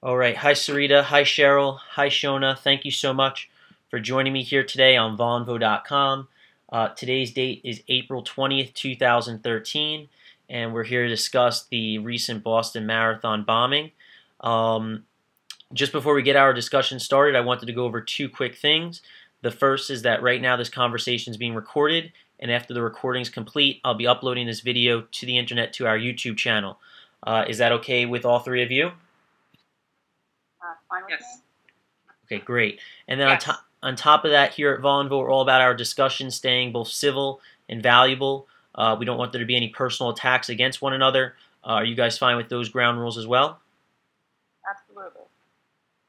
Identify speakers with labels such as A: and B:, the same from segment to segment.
A: All right. Hi, Sarita. Hi, Cheryl. Hi, Shonna. Thank you so much for joining me here today on Vonvo.com. Today's date is April 20th, 2013, and we're here to discuss the recent Boston Marathon bombing. Um, just before we get our discussion started, I wanted to go over two quick things. The first is that right now this conversation is being recorded, and after the recording is complete, I'll be uploading this video to the internet to our YouTube channel. Is that okay with all three of you?
B: Fine with me?
A: Okay, great. And then
B: Yes.
A: on top of that, here at Vonvo, we're all about our discussion staying both civil and valuable. We don't want there to be any personal attacks against one another. Are you guys fine with those ground rules as well?
B: Absolutely.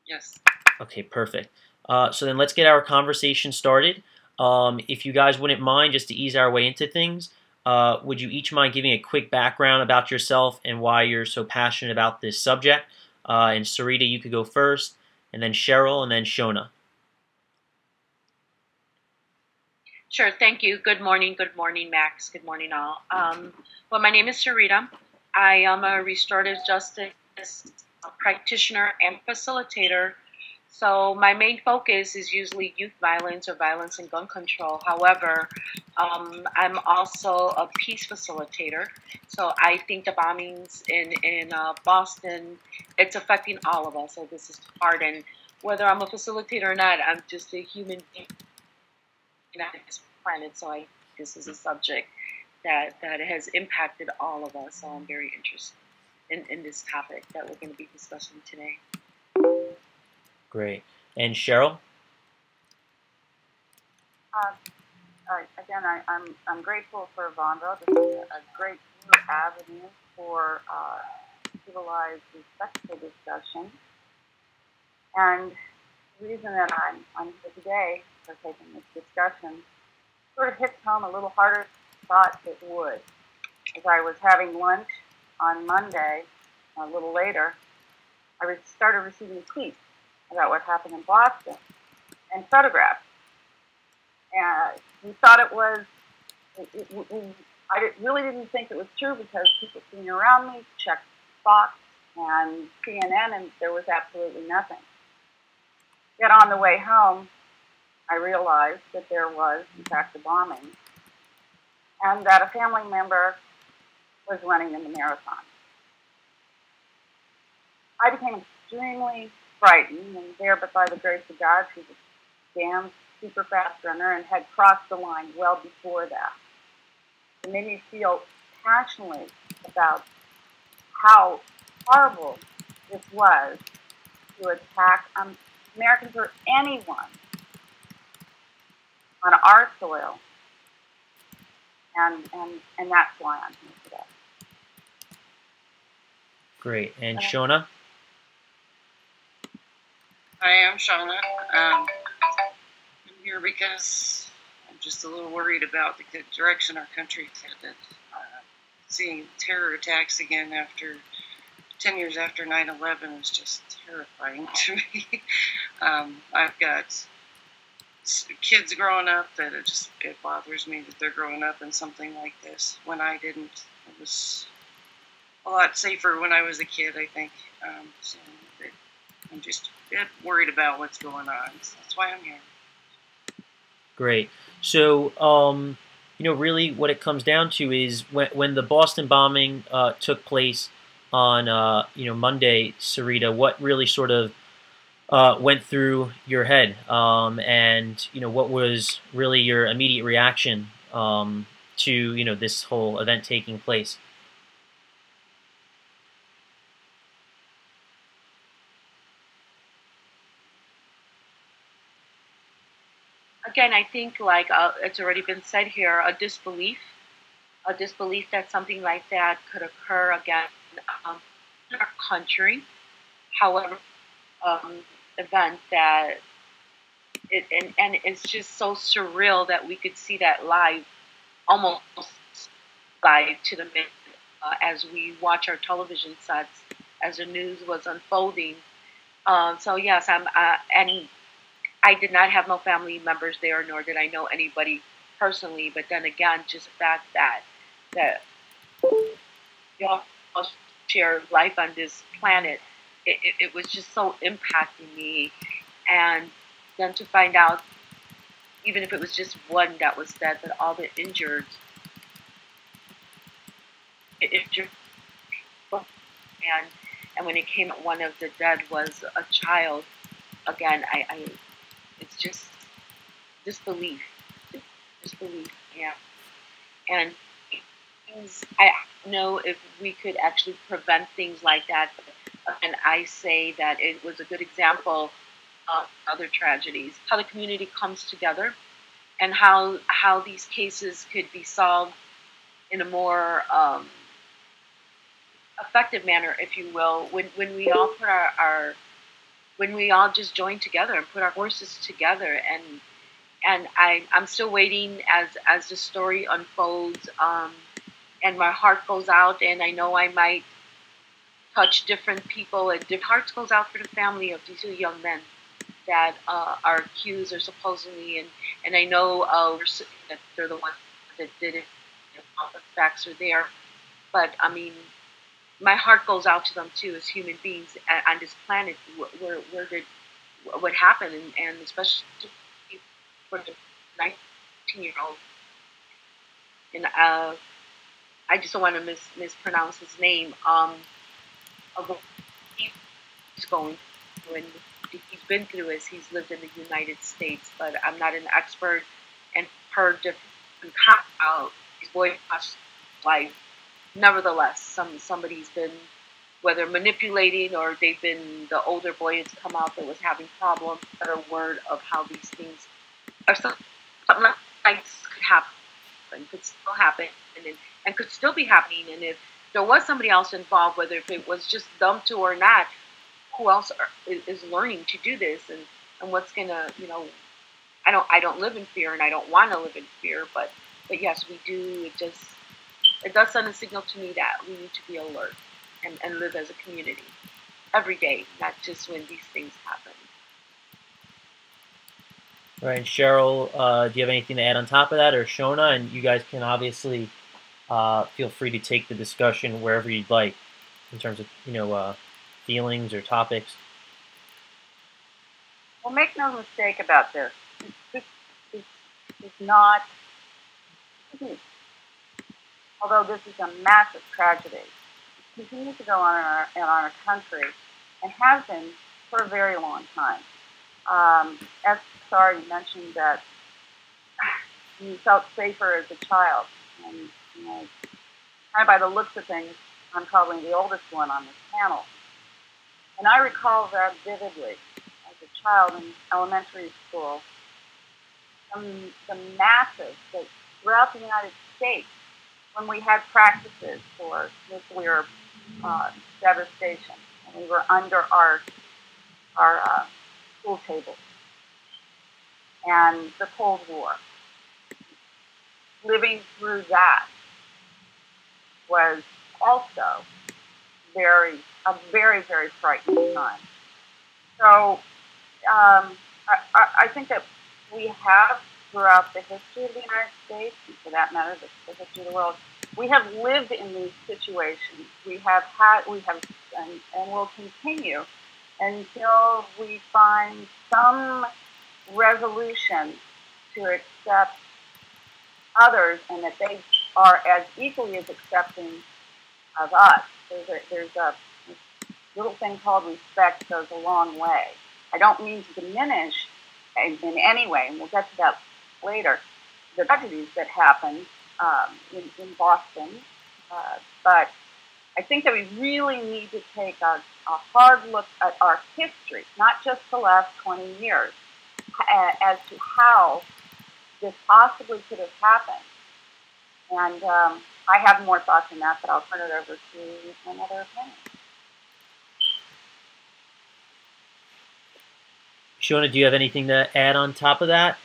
B: Yes.
A: Okay, perfect. So then let's get our conversation started. If you guys wouldn't mind, just to ease our way into things, would you each mind giving a quick background about yourself and why you're so passionate about this subject? And Sarita, you could go first, and then Cheryl, and then Shonna.
B: Sure. Thank you. Good morning. Good morning, Max. Good morning, all. Well, my name is Sarita. I am a restorative justice practitioner and facilitator. So my main focus is usually youth violence or violence and gun control. However, I'm also a peace facilitator. So I think the bombings in Boston, it's affecting all of us. So this is hard. And whether I'm a facilitator or not, I'm just a human being on this planet. So this is a subject that has impacted all of us. So I'm very interested in this topic that we're going to be discussing today.
A: Great. And Cheryl?
C: Again, I'm grateful for Vonvo. This is a great new avenue for civilized, respectful discussion. And the reason that I'm here today for taking this discussion sort of hits home a little harder than I thought it would. As I was having lunch on Monday, a little later, I started receiving tweets about what happened in Boston and photographs. And we thought it was, I really didn't think it was true because people sitting around me checked Fox and CNN and there was absolutely nothing. Yet on the way home, I realized that there was, in fact, a bombing and that a family member was running in the marathon. I became extremely frightened and there, but by the grace of God, she was a damn super fast runner and had crossed the line well before that. It made me feel passionately about how horrible this was to attack Americans or anyone on our soil. And that's why I'm here today.
A: Great. And Shonna?
D: Hi, I'm Shonna. I'm here because I'm just a little worried about the direction our country's headed. Seeing terror attacks again after 10 years after 9/11 is just terrifying to me. I've got kids growing up that it bothers me that they're growing up in something like this when I didn't. It was a lot safer when I was a kid, I think. So I'm just a bit worried about what's going on. So that's why I'm here.
A: Great. So, really what it comes down to is when the Boston bombing took place on, Monday, Sarita, what really sort of went through your head? And, what was really your immediate reaction to, this whole event taking place?
B: Again, I think like it's already been said here, a disbelief that something like that could occur again in our country. However, event that and it's just so surreal that we could see that live, almost live to the minute, as we watch our television sets as the news was unfolding. So yes, and I did not have no family members there, nor did I know anybody personally. But then again, just the fact that we all share life on this planet, it was just so impacting me. And then to find out, even if it was just one that was dead, but all the injured, injured people. And when it came out, one of the dead was a child. Again, I it's just disbelief, disbelief, yeah. And I know if we could actually prevent things like that, and I say that it was a good example of other tragedies, how the community comes together, and how these cases could be solved in a more effective manner, if you will, when we all put our when we all just join together and put our forces together. And I'm still waiting as the story unfolds, and my heart goes out, and I know I might touch different people, and different hearts goes out for the family of these two young men that are accused or supposedly, and I know that they're the ones that did it, all the facts are there, but I mean, my heart goes out to them too as human beings on this planet. Where did what happened, and especially for the 19-year-old, and I just don't want to mispronounce his name. Of what he's going through, and he's been through as he's lived in the United States, but I'm not an expert and heard different how these boys' life. Nevertheless, somebody's been, whether manipulating or they've been, the older boy has come out that was having problems. Better word of how these things are, something like this could happen, could still happen, and could still be happening. And if there was somebody else involved, whether if it was just them two or not, who else is learning to do this, and what's gonna, I don't live in fear, and I don't want to live in fear, but yes, we do. It does send a signal to me that we need to be alert and live as a community every day, not just when these things happen.
A: Right, and Cheryl, do you have anything to add on top of that, or Shonna? And you guys can obviously feel free to take the discussion wherever you'd like, in terms of feelings or topics.
C: Well, make no mistake about this. This is not, although this is a massive tragedy, it continues to go on in our country and has been for a very long time. As Sarita, you mentioned that you felt safer as a child, and kind of by the looks of things, I'm probably the oldest one on this panel. And I recall that vividly as a child in elementary school. The masses that throughout the United States, when we had practices for nuclear devastation, and we were under our school tables, and the Cold War, living through that was also a very, very frightening time. So I think that we have, throughout the history of the United States, and for that matter, the history of the world, we have lived in these situations. We have, and will continue until we find some resolution to accept others, and that they are as equally as accepting of us. There's a little thing called respect goes a long way. I don't mean to diminish in any way, and we'll get to that later, the tragedies that happened in Boston. But I think that we really need to take a hard look at our history, not just the last 20 years, as to how this possibly could have happened. And I have more thoughts on that, but I'll turn it over to another opinion.
A: Shonna, do you have anything to add on top of that?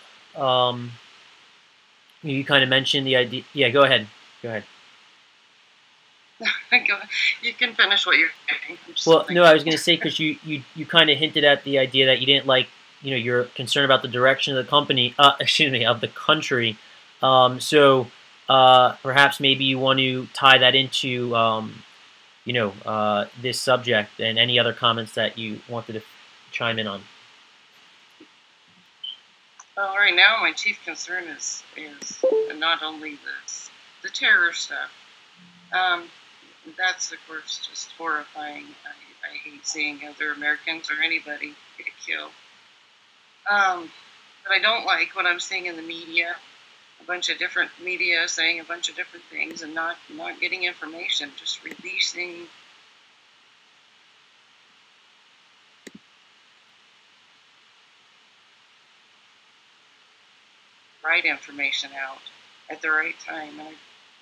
A: You kind of mentioned the idea. Yeah, go ahead. Go ahead.
D: You can finish what you're saying.
A: Well, no, I was going to say, because you kind of hinted at the idea that you didn't like, you're concerned about the direction of the company, of the country. So perhaps maybe you want to tie that into, this subject, and any other comments that you wanted to chime in on.
D: Well, right now my chief concern is not only the terror stuff. That's of course just horrifying. I hate seeing other Americans or anybody get killed. But I don't like what I'm seeing in the media. A bunch of different media saying a bunch of different things and not getting information, just releasing right information out at the right time. And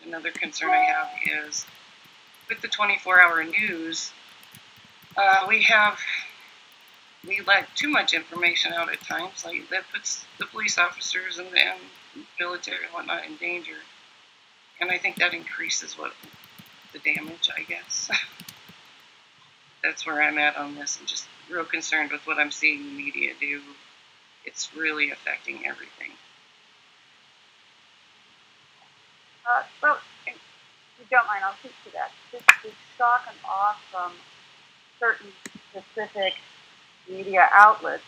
D: another concern I have is with the 24-hour news, we let too much information out at times. Like that puts the police officers and military and whatnot in danger. And I think that increases the damage, I guess. That's where I'm at on this. I'm just real concerned with what I'm seeing the media do. It's really affecting everything.
C: Well, if you don't mind, I'll speak to that. This shock and awe from certain specific media outlets,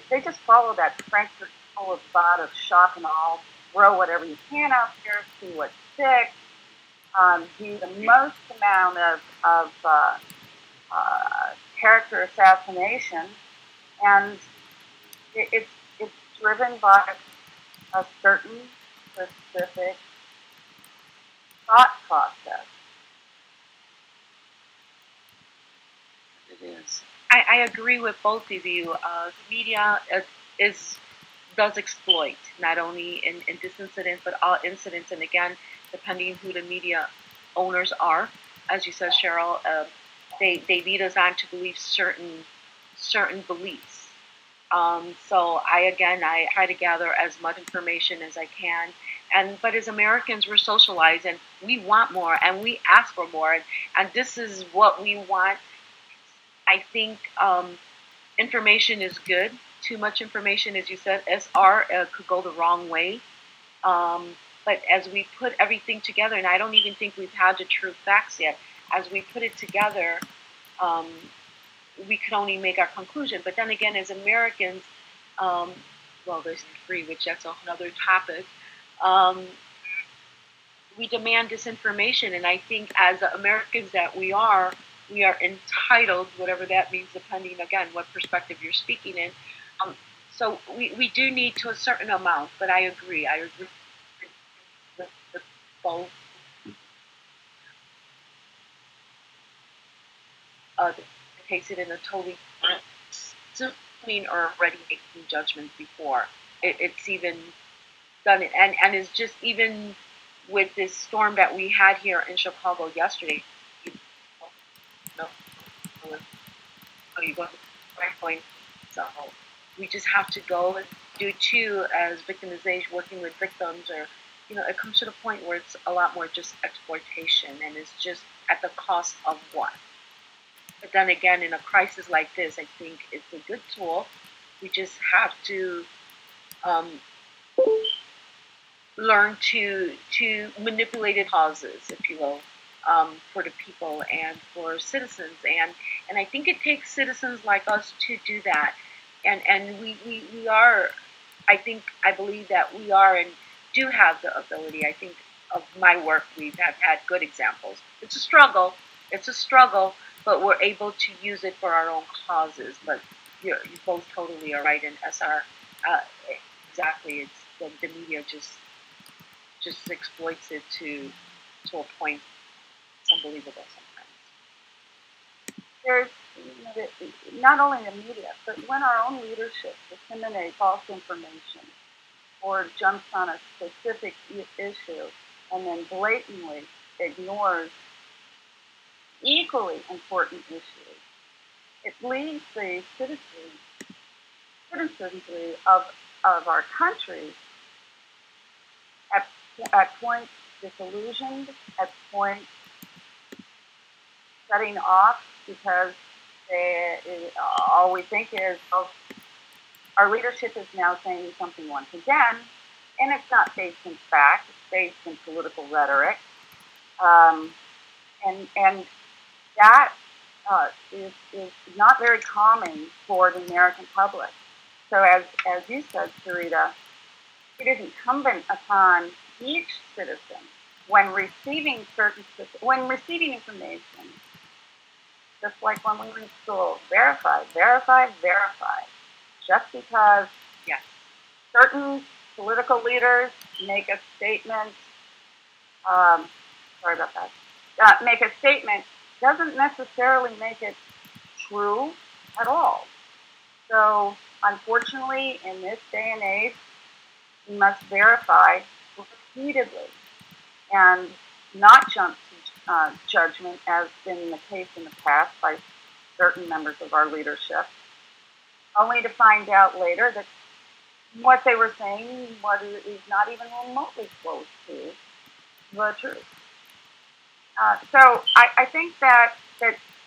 C: they just follow that Frankfurt School of thought of shock and awe, throw whatever you can out there, see what sticks, do the most amount of character assassination, and it's driven by a certain specific thought process.
D: It is.
B: I agree with both of you. The media does exploit, not only in this incident, but all incidents. And again, depending who the media owners are, as you said, Cheryl, they lead us on to believe certain beliefs. So I try to gather as much information as I can. But as Americans, we're socialized and we want more and we ask for more. And this is what we want. I think information is good. Too much information, as you said, SR could go the wrong way. But as we put everything together, and I don't even think we've had the true facts yet, as we put it together, we could only make our conclusion. But then again, as Americans, well, there's free, which that's another topic. We demand this information, and I think as Americans that we are entitled, whatever that means, depending again what perspective you're speaking in. So we do need to a certain amount, but I agree with both. Takes it in a totally different or already making judgments before it's even done it, and it's just even with this storm that we had here in Chicago yesterday. You go to the right point. So we just have to go and do too as victimization, working with victims, or it comes to the point where it's a lot more just exploitation, and it's just at the cost of what. But then again, in a crisis like this, I think it's a good tool. We just have to learn to manipulate causes, if you will, for the people and for citizens, and I think it takes citizens like us to do that, and we are, I believe that we are and do have the ability. I think of my work, we have had good examples. It's a struggle, but we're able to use it for our own causes. But you both totally are right in SR. Exactly, it's the media just exploits it to a point. It's unbelievable sometimes.
C: There's not only the media, but when our own leadership disseminates false information or jumps on a specific issue and then blatantly ignores equally important issues, it leaves the citizenry of our country at points disillusioned, at points shutting off, because all we think is, oh, our leadership is now saying something once again, and it's not based in fact, it's based in political rhetoric. and that is not very calming for the American public. So as you said, Sarita, it is incumbent upon each citizen when receiving information, just like when we were in school, verify. Just because
B: Yes.
C: certain political leaders make a statement, make a statement doesn't necessarily make it true at all. So, unfortunately, in this day and age, we must verify repeatedly and not jump to judgment, as been the case in the past by certain members of our leadership, only to find out later that what they were saying is not even remotely close to the truth. So I think that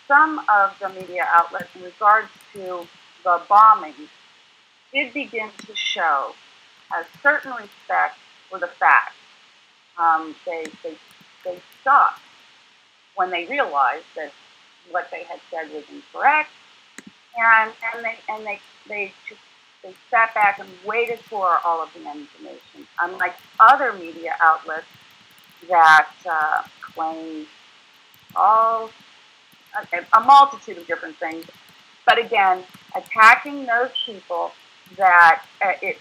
C: some of the media outlets in regards to the bombing did begin to show a certain respect for the facts. They stopped when they realized that what they had said was incorrect, and they sat back and waited for all of the information. Unlike other media outlets that claim a multitude of different things, but again, attacking those people that it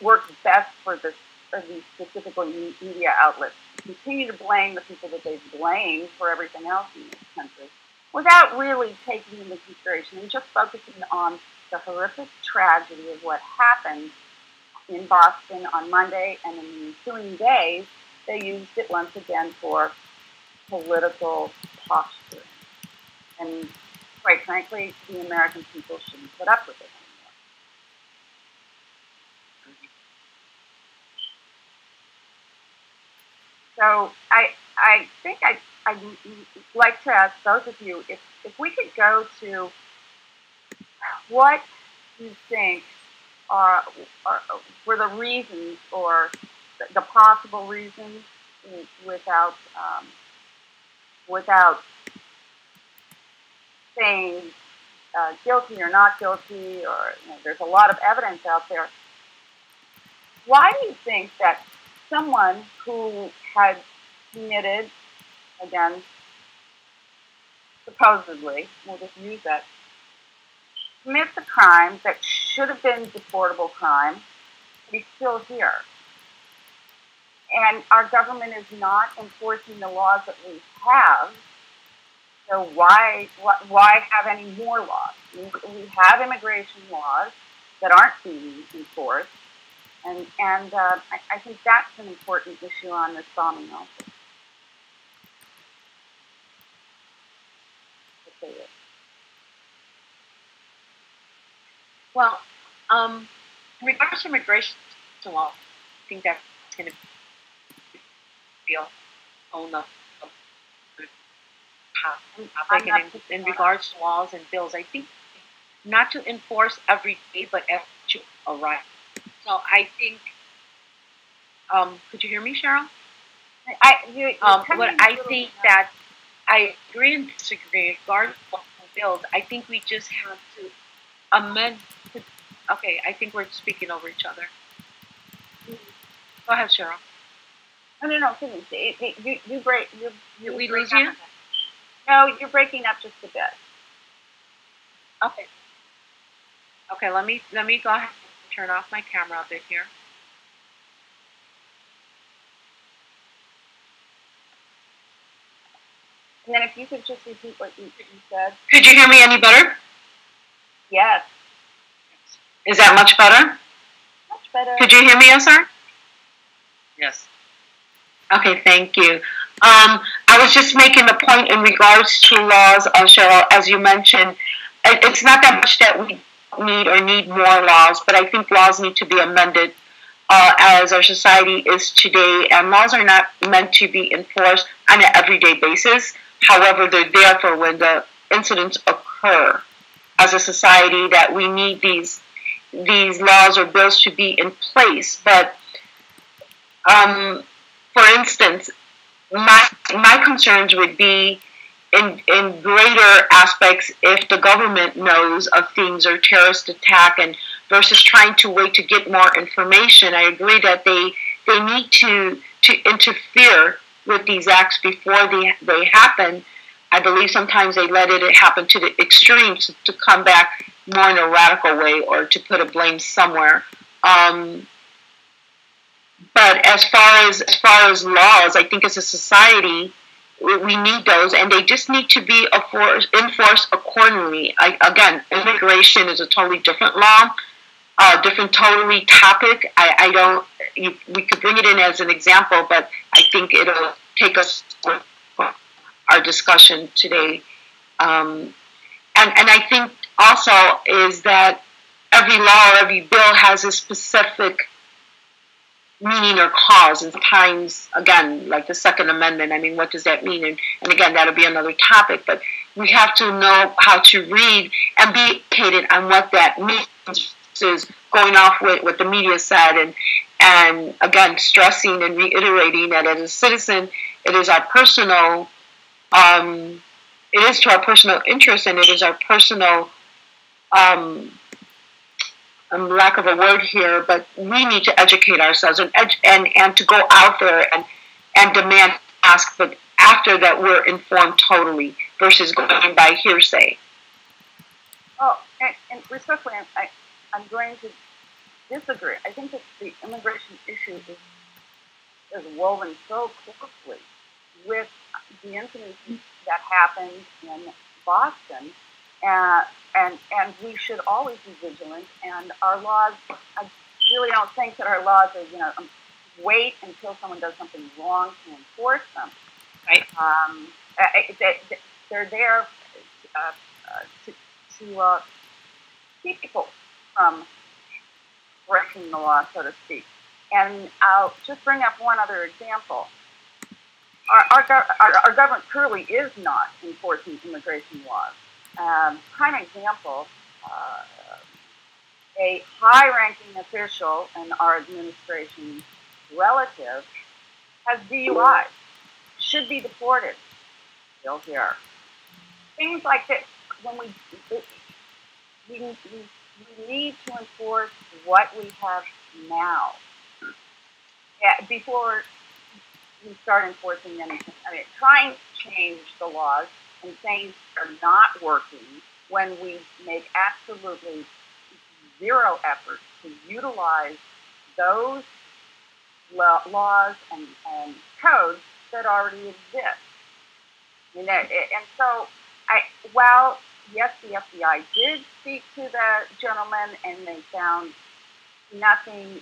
C: works best for these specific media outlets to continue to blame the people that they've blamed for everything else in this country, without really taking into consideration and just focusing on the horrific tragedy of what happened in Boston on Monday, and in the ensuing days, they used it once again for political posturing. And quite frankly, the American people shouldn't put up with it anymore. So I think I'd like to ask both of you if we could go to what you think were the reasons, or the possible reasons, without saying guilty or not guilty, or there's a lot of evidence out there. Why do you think that someone who had committed, again, supposedly, we'll just use that, commits a crime that should have been deportable crime, but he's still here? And our government is not enforcing the laws that we have. So why have any more laws? We have immigration laws that aren't being enforced, and I think that's an important issue on this bombing also.
B: Well, in regards to immigration law, I think that's going to be on the topic. And in regards to laws and bills, I think not to enforce every day, but every to arrive. So I think, could you hear me, Cheryl? What I think that I agree and disagree in regards to bills. I think we just have to amend. Okay, I think we're speaking over each other. Go ahead, Cheryl.
C: No, finish. You break.
B: Did we lose you?
C: No, you're breaking up just a bit.
B: Okay. Okay, let me go ahead and turn off my camera a bit here.
C: And then if you could just repeat what you said.
D: Could you hear me any better?
C: Yes.
D: Is that much better?
C: Much better.
D: Could you hear me, Osar?
A: Yes.
D: Okay, thank you. I was just making the point in regards to laws, Cheryl, as you mentioned. It's not that much that we need more laws, but I think laws need to be amended as our society is today, and laws are not meant to be enforced on an everyday basis. However, they're there for when the incidents occur. As a society, that we need these laws or bills to be in place. But for instance,
E: my concerns would be in greater aspects if the government knows of things or terrorist attack and versus trying to wait to get more information. I agree that they need to interfere with these acts before they happen. I believe sometimes they let it happen to the extremes to come back more in a radical way or to put a blame somewhere. But as far as laws, I think as a society, we need those, and they just need to be enforced accordingly. Again, immigration is a totally different law, different totally topic. We could bring it in as an example, but I think it'll take us for our discussion today. And I think also is that every law or every bill has a specific meaning or cause, and sometimes, again, like the Second Amendment, I mean, what does that mean? And again, that'll be another topic, but we have to know how to read and be educated on what that means, is going off with what the media said, and again, stressing and reiterating that as a citizen, it is our personal, it is to our personal interest, and it is our personal, lack of a word here, but we need to educate ourselves and to go out there and demand, ask, but after that we're informed totally versus going by hearsay.
C: Oh, and respectfully, I'm going to disagree. I think that the immigration issue is woven so closely with the incidents that happened in Boston. And we should always be vigilant. And our laws, I really don't think that our laws are, wait until someone does something wrong to enforce them.
E: Right.
C: They're there to keep people from breaking the law, so to speak. And I'll just bring up one other example. Our government clearly is not enforcing immigration laws. Prime example, a high-ranking official in our administration relative has DUI, should be deported, still here. Things like this, when we need to enforce what we have now before we start enforcing anything. I mean, trying to change the laws and things are not working when we make absolutely zero effort to utilize those laws and codes that already exist. And so, while yes, the FBI did speak to the gentleman and they found nothing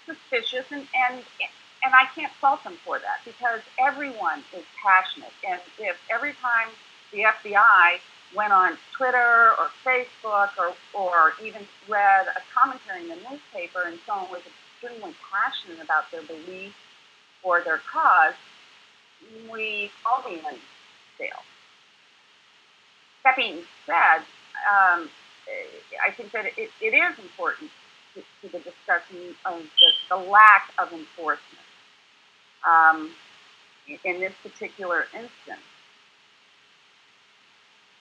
C: suspicious, and I can't fault them for that because everyone is passionate. And if every time the FBI went on Twitter or Facebook or even read a commentary in the newspaper and someone was extremely passionate about their belief or their cause, we all be in jail. That being said, I think that it is important to the discussion of the lack of enforcement in this particular instance.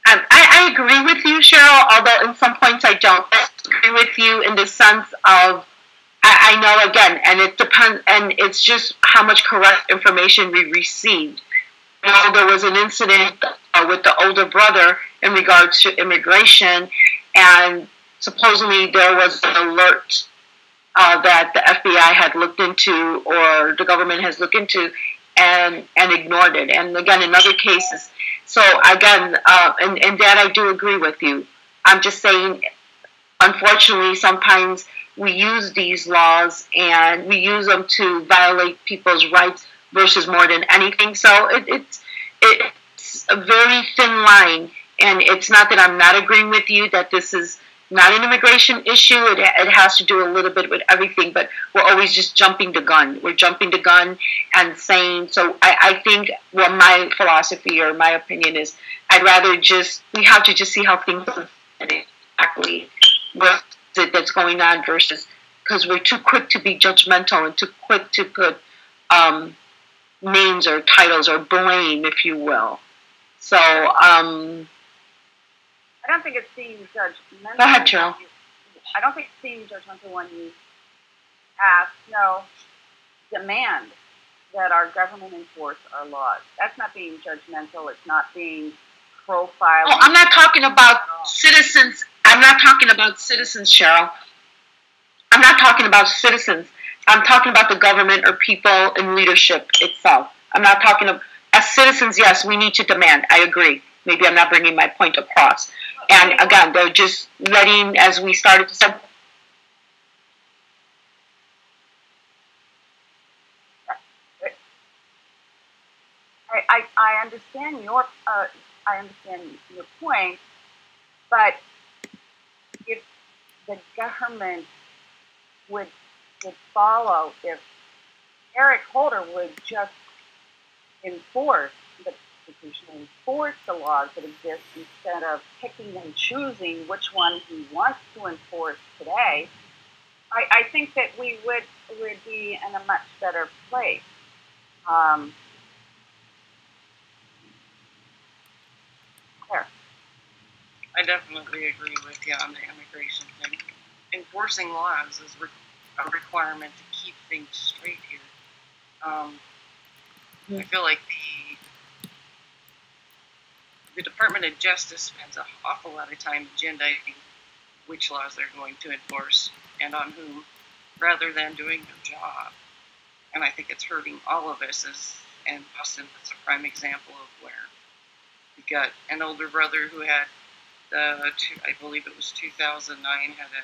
E: I agree with you, Cheryl, although in some points I don't agree with you in the sense of, I know again, and it depends, and it's just how much correct information we received. You know, there was an incident with the older brother in regards to immigration, and supposedly there was an alert that the FBI had looked into or the government has looked into and ignored it. And again, in other cases, so again, and that I do agree with you. I'm just saying, unfortunately, sometimes we use these laws and we use them to violate people's rights versus more than anything. So it's a very thin line, and it's not that I'm not agreeing with you that this is not an immigration issue. It has to do a little bit with everything, but we're always just jumping the gun. We're jumping the gun and saying, so I think what my philosophy or my opinion is, I'd rather we have to just see how things are exactly what is it that's going on versus, because we're too quick to be judgmental and too quick to put names or titles or blame, if you will. So,
C: I don't think it's being judgmental.
E: Go ahead, Cheryl.
C: I don't think it's being judgmental when you ask, no, demand that our government enforce our laws. That's not being judgmental. It's not being profiling.
E: Oh, I'm not talking about citizens. I'm not talking about citizens, Cheryl. I'm not talking about citizens. I'm talking about the government or people in leadership itself. I'm not talking about, as citizens, yes, we need to demand. I agree. Maybe I'm not bringing my point across. And again, they're just letting, as we started to say,
C: I understand your point, but if the government would follow, if Eric Holder would just enforce the Constitution, enforce the laws that exist instead of picking and choosing which one he wants to enforce today, I think that we would be in a much better place.
D: I definitely agree with you on the immigration thing. Enforcing laws is a requirement to keep things straight here. I feel like the Department of Justice spends an awful lot of time agendaing which laws they're going to enforce and on whom, rather than doing their job. And I think it's hurting all of us. And Boston is a prime example of where we got an older brother who had, I believe it was 2009, had an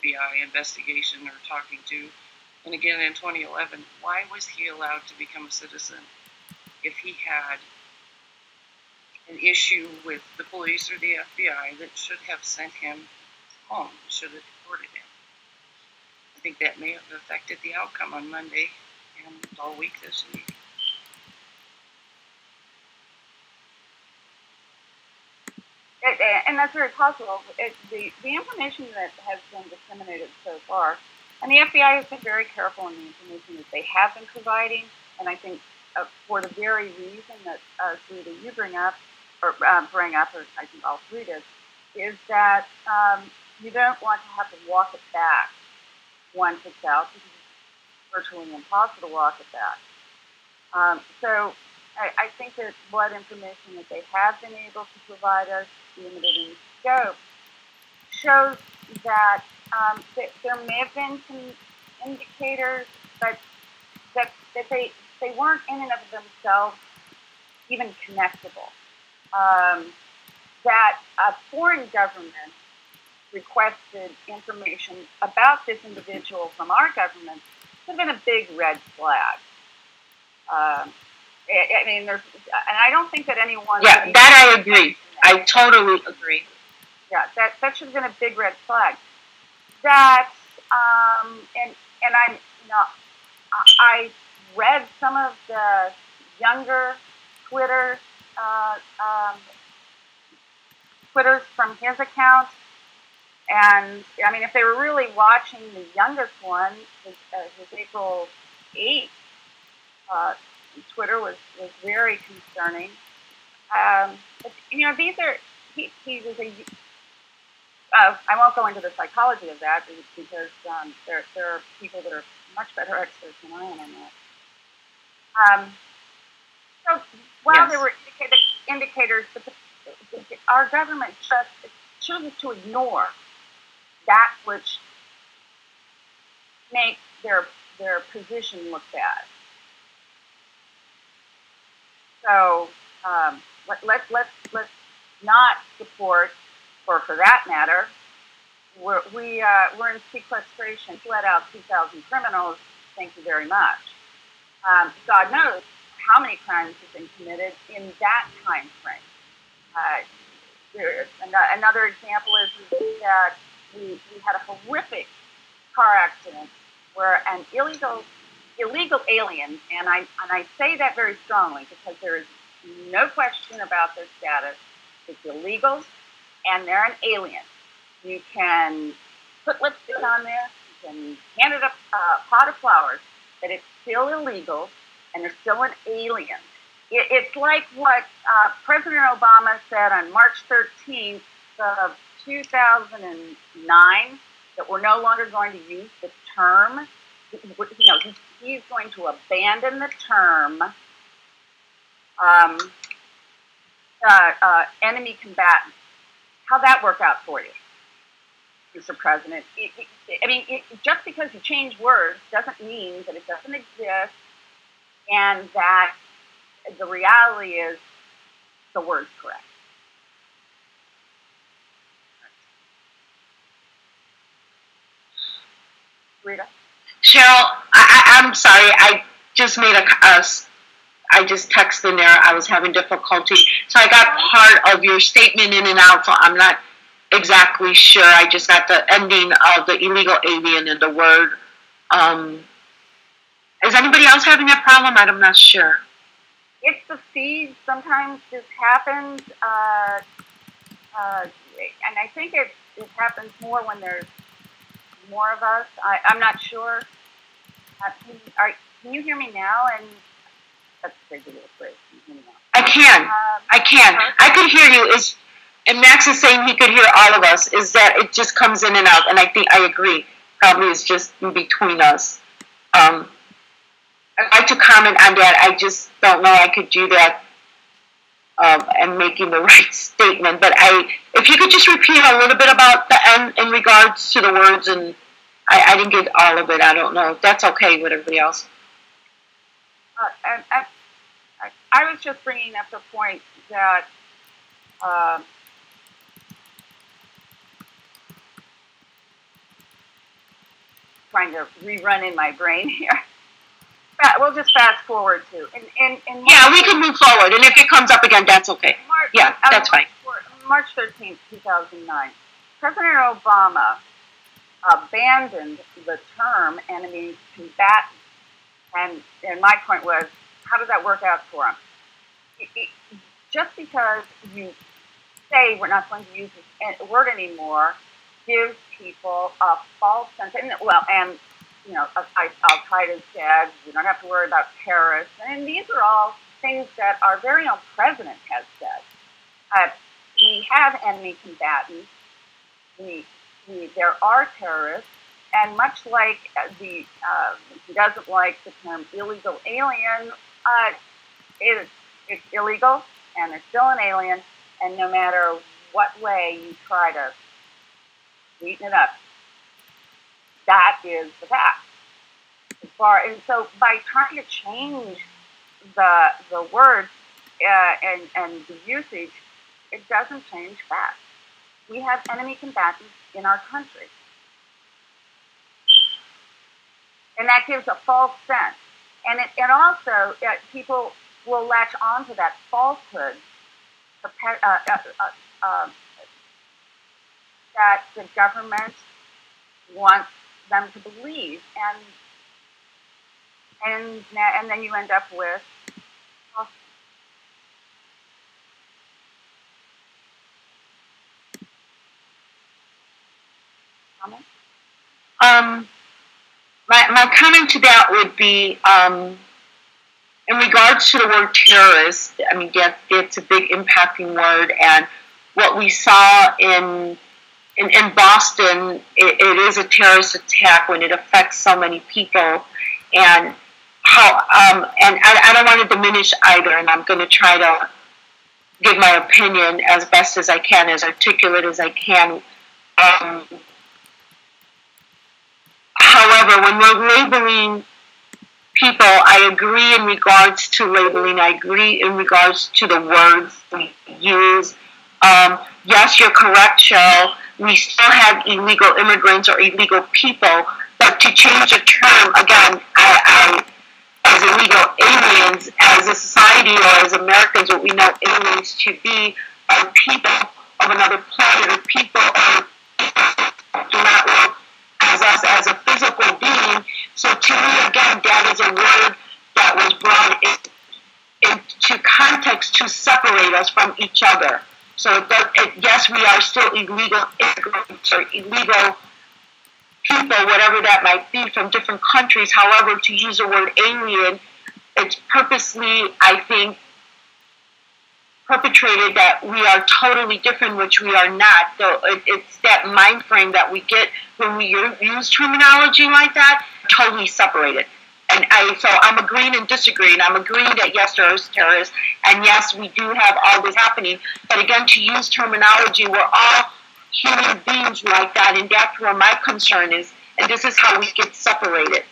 D: FBI investigation or talking to. And again in 2011, why was he allowed to become a citizen if he had an issue with the police or the FBI that should have sent him home, should have deported him? I think that may have affected the outcome on Monday and all week this week.
C: And that's very possible. The information that has been disseminated so far, and the FBI has been very careful in the information that they have been providing, and I think for the very reason that Sarita, you bring up, or I think all three did, is that you don't want to have to walk it back once it's out, because it's virtually impossible to walk it back. So I think that what information that they have been able to provide us, limited in scope, shows that there may have been some indicators, but that they weren't in and of themselves even connectable. That a foreign government requested information about this individual from our government would have been a big red flag. I mean, and I don't think that anyone.
E: Yeah, that I agree. I totally agree.
C: Yeah, that should have been a big red flag. That and I read some of the younger Twitters from his account, and I mean, if they were really watching the youngest one, his April 8th. Twitter was very concerning. But, these are, he was I won't go into the psychology of that because there are people that are much better experts than I am on that. So while there were indicators, but our government just chooses to ignore that which makes their position look bad. So let's not support, or for that matter, we're in sequestration. Let out 2,000 criminals. Thank you very much. God knows how many crimes have been committed in that time frame. Another example is that we had a horrific car accident where an illegal alien, and I say that very strongly because there is no question about their status. It's illegal, and they're an alien. You can put lipstick on there, you can hand it a pot of flowers, but it's still illegal, and they're still an alien. It's like what President Obama said on March 13th of 2009, that we're no longer going to use the term. He's going to abandon the term enemy combatant. How'd that work out for you, Mr. President? Just because you change words doesn't mean that it doesn't exist, and that the reality is the word's correct. Rita?
E: Cheryl, I'm sorry. I just made I just texted in there. I was having difficulty. So I got part of your statement in and out, so I'm not exactly sure. I just got the ending of the illegal alien in the word. Is anybody else having that problem? I'm not sure.
C: It's the seed. Sometimes this happens. And I think it happens more when there's more of us. I'm not sure. Can you hear me now? And that's crazy little phrase.
E: I can. I could hear you. And Max is saying he could hear all of us. Is that it just comes in and out? And I think I agree. Probably it's just in between us. I'd like to comment on that. I just don't know I could do that and making the right statement. But if you could just repeat a little bit about the end in regards to the words, and I didn't get all of it. I don't know. That's okay with everybody else.
C: I was just bringing up the point that trying to rerun in my brain here. We'll just fast forward to.
E: Yeah, we can move forward, and if it comes up again, that's okay. That's fine.
C: March 13th, 2009, President Obama abandoned the term enemy combatant, and my point was, how does that work out for him? Just because you say we're not going to use this word anymore gives people a false sense. And Al-Qaeda said we don't have to worry about terrorists, and these are all things that our very own president has said. We have enemy combatants. There are terrorists, and much like he doesn't like the term illegal alien, it's illegal, and it's still an alien, and no matter what way you try to sweeten it up, that is the fact. And so by trying to change the words and the usage, it doesn't change facts. We have enemy combatants in our country. And that gives a false sense. And also, people will latch onto that falsehood that the government wants them to believe. And then you end up with
E: comment? My comment to that would be, in regards to the word terrorist, it's a big impacting word, and what we saw in Boston, it is a terrorist attack when it affects so many people, and how, and I don't want to diminish either, and I'm going to try to give my opinion as best as I can, as articulate as I can. However, when we're labeling people, I agree in regards to labeling. I agree in regards to the words we use. Yes, you're correct, Cheryl. We still have illegal immigrants or illegal people, but to change the term, again, as illegal aliens, as a society or as Americans, what we know aliens to be are people of another planet, people who do not look as us as a physical being. So to me, again, that is a word that was brought into context to separate us from each other. So yes, we are still illegal immigrants or illegal people, whatever that might be, from different countries. However, to use the word alien it's purposely, I think, perpetrated that we are totally different, which we are not. So it's that mind frame that we get when we use terminology like that, totally separated. And so I'm agreeing and disagreeing. I'm agreeing that yes, there is terrorists, and yes, we do have all this happening. But again, to use terminology, we're all human beings like that, and that's where my concern is. And this is how we get separated.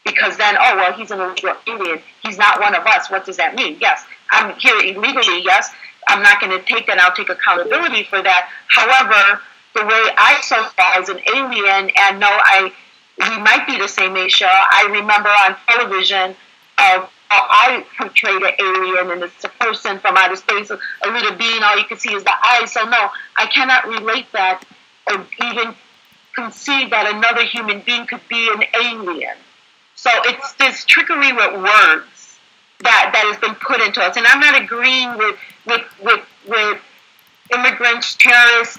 E: Because then, oh, well, he's an illegal alien. He's not one of us. What does that mean? Yes, I'm here illegally. Yes, I'm not going to take that. I'll take accountability for that. However, the way I saw as an alien, and no, we might be the same age, Cheryl. I remember on television of how I portrayed an alien, and it's a person from outer space, a little being. All you can see is the eyes. So no, I cannot relate that or even conceive that another human being could be an alien. So it's this trickery with words that has been put into us. And I'm not agreeing with immigrants, terrorists,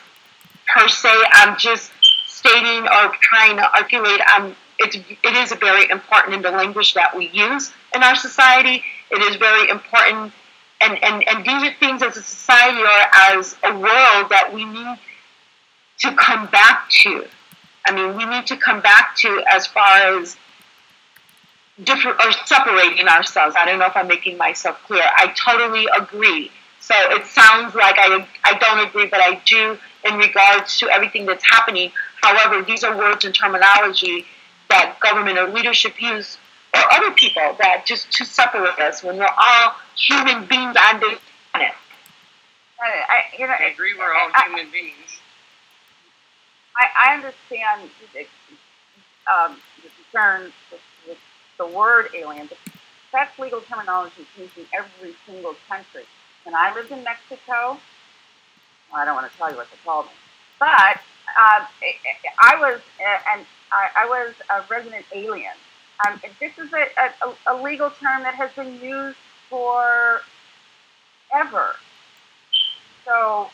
E: per se. I'm just stating or trying to articulate. It is very important in the language that we use in our society. It is very important. And these are things as a society or as a world that we need to come back to. I mean, we need to come back to as far as different or separating ourselves. I don't know if I'm making myself clear. I totally agree. So it sounds like I don't agree, but I do in regards to everything that's happening. However, these are words and terminology that government or leadership use, or other people, that just to separate us when we're all human beings on this planet.
D: I agree. We're all human beings.
C: I understand the concerns with the word alien, but that's legal terminology used in every single country. When I lived in Mexico, well, I don't want to tell you what they called me, but I was a resident alien. This is a legal term that has been used for ever. So.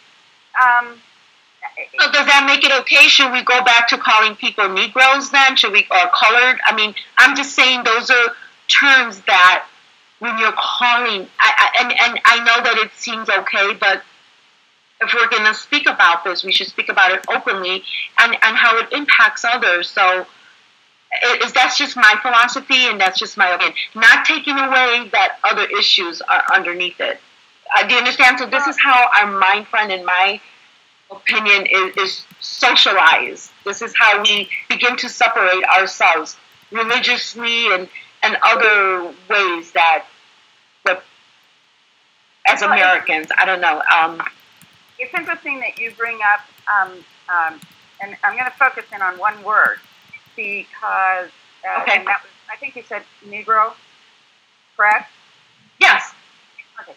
E: So does that make it okay? Should we go back to calling people Negroes then? Should we, or colored? I mean, I'm just saying those are terms that when you're calling, and I know that it seems okay, but if we're going to speak about this, we should speak about it openly and how it impacts others. So that's just my philosophy, and that's just my opinion. Not taking away that other issues are underneath it. Do you understand? So this is how our mind frame and my opinion is socialized. This is how we begin to separate ourselves religiously and other ways that as Americans, I don't know.
C: It's interesting that you bring up, and I'm going to focus in on one word because
E: okay.
C: And that was, I think you said Negro, correct?
E: Yes.
C: Okay.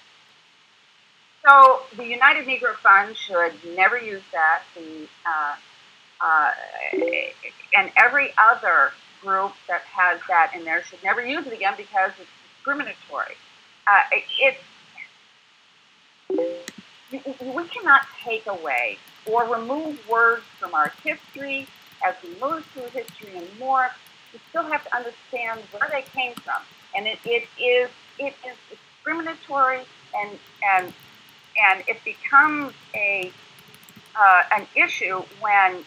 C: So the United Negro Fund should never use that. And every other group that has that in there should never use it again because it's discriminatory. We cannot take away or remove words from our history as we move through history and more. We still have to understand where they came from, and it is discriminatory and it becomes an issue when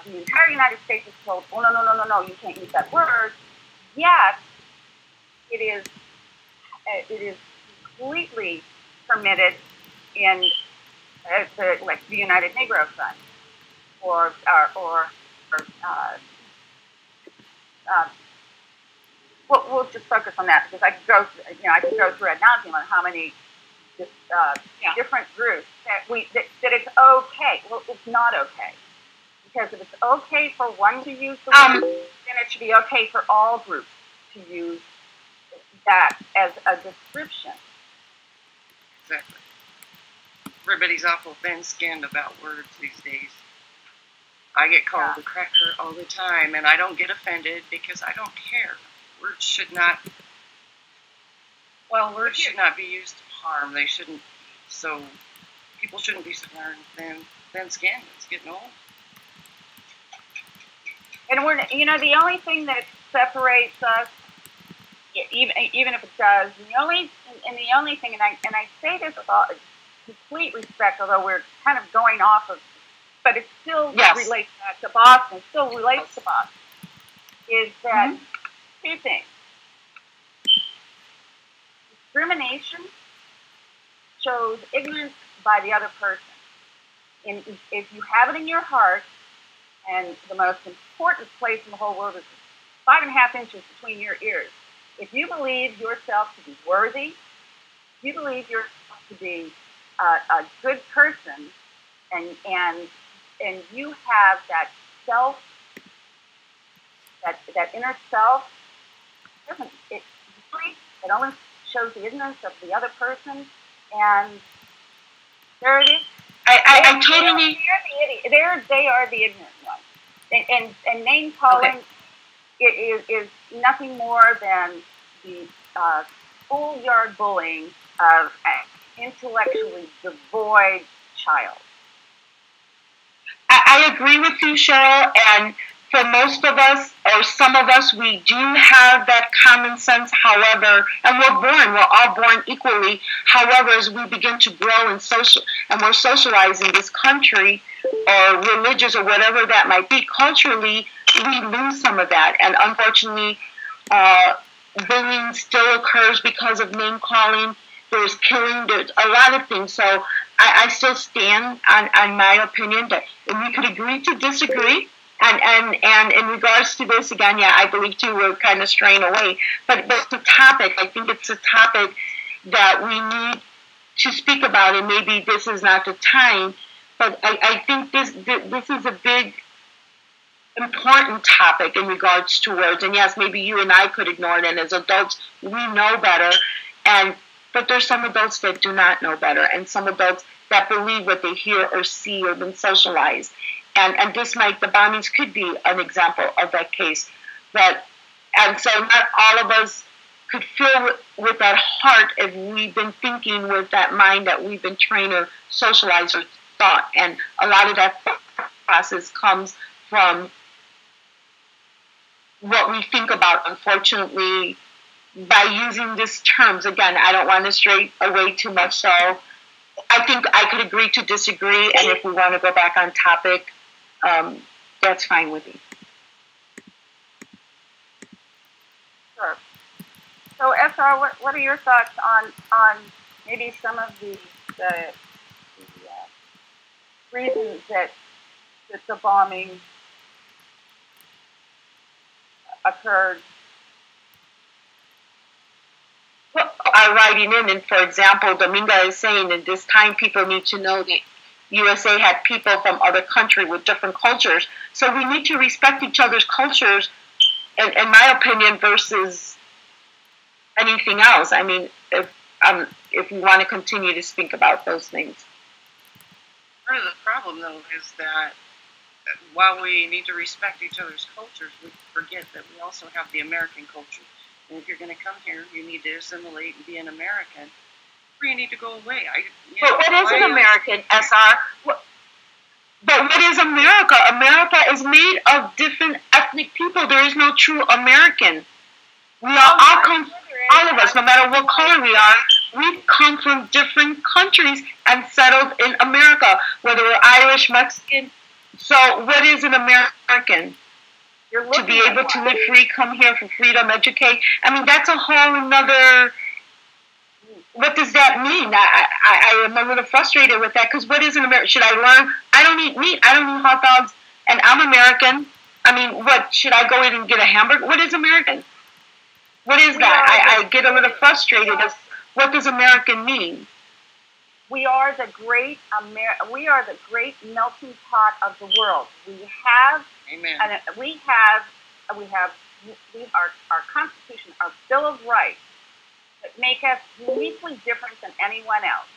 C: the entire United States is told, oh, no, you can't use that word. Yet, it is completely permitted in the United Negro Fund we'll just focus on that because I could go through ad nauseum on how many different groups that it's okay. Well, it's not okay. Because if it's okay for one to use the word, then it should be okay for all groups to use that as a description.
D: Exactly. Everybody's awful thin-skinned about words these days. I get called a cracker all the time, and I don't get offended because I don't care. Words should not be used to harm. They shouldn't. So people shouldn't be so thin-skinned. It's getting old.
C: And the only thing that separates us even if it does. And the only thing, and I say this with all complete respect, although we're kind of going off of, but it still relates back to Boston. Still relates to Boston. Is that two things? Discrimination shows ignorance by the other person. And if you have it in your heart, and the most important place in the whole world is 5.5 inches between your ears. If you believe yourself to be worthy, if you believe yourself to be a good person, and you have that self, that inner self, it only shows the ignorance of the other person, and there it is.
E: I totally.
C: They are the ignorant ones, and name calling is nothing more than the schoolyard bullying of an intellectually devoid child.
E: I agree with you, Cheryl, and for most of us, or some of us, we do have that common sense, however, and we're all born equally. However, as we begin to grow and we're socialized in this country, or religious, or whatever that might be, culturally, we lose some of that. And unfortunately, bullying still occurs because of name calling. There's killing, there's a lot of things. So I still stand on my opinion that we could agree to disagree. And in regards to this, again, I believe too, we're kind of straying away. But the topic, I think it's a topic that we need to speak about, and maybe this is not the time. But I think this is a big, important topic in regards to words. And yes, maybe you and I could ignore it, and as adults, we know better. But there's some adults that do not know better, and some adults that believe what they hear or see or been socialized. And the bombings could be an example of that case. And so not all of us could feel with that heart if we've been thinking with that mind that we've been trained or socialized or thought. And a lot of that process comes from what we think about, unfortunately, by using these terms. Again, I don't want to stray away too much, so I think I could agree to disagree, and if we want to go back on topic, that's fine with me.
C: Sure. So, SR, what are your thoughts on maybe some of the reasons that the bombing occurred?
E: Are writing in, and for example, Dominga is saying at this time people need to know that USA had people from other countries with different cultures, so we need to respect each other's cultures, in my opinion, versus anything else. I mean, if you want to continue to speak about those things.
D: Part of the problem, though, is that while we need to respect each other's cultures, we forget that we also have the American culture. And if you're going to come here, you need to assimilate and be an American, or you need to go away.
E: But what is an American, SR? But what is America? America is made of different ethnic people. There is no true American. We are all of us, no matter what color we are, we come from different countries and settled in America, whether we're Irish, Mexican. So what is an American? To be able to live free, come here for freedom, educate. I mean, that's a whole another. What does that mean? I am a little frustrated with that, because what is an American? Should I learn? I don't eat meat. I don't eat hot dogs, and I'm American. I mean, what, should I go in and get a hamburger? What is American? What is that? I get a little frustrated. What does American mean?
C: We are the great melting pot of the world. We have,
D: Amen.
C: And we have our Constitution, our Bill of Rights, that make us uniquely different than anyone else.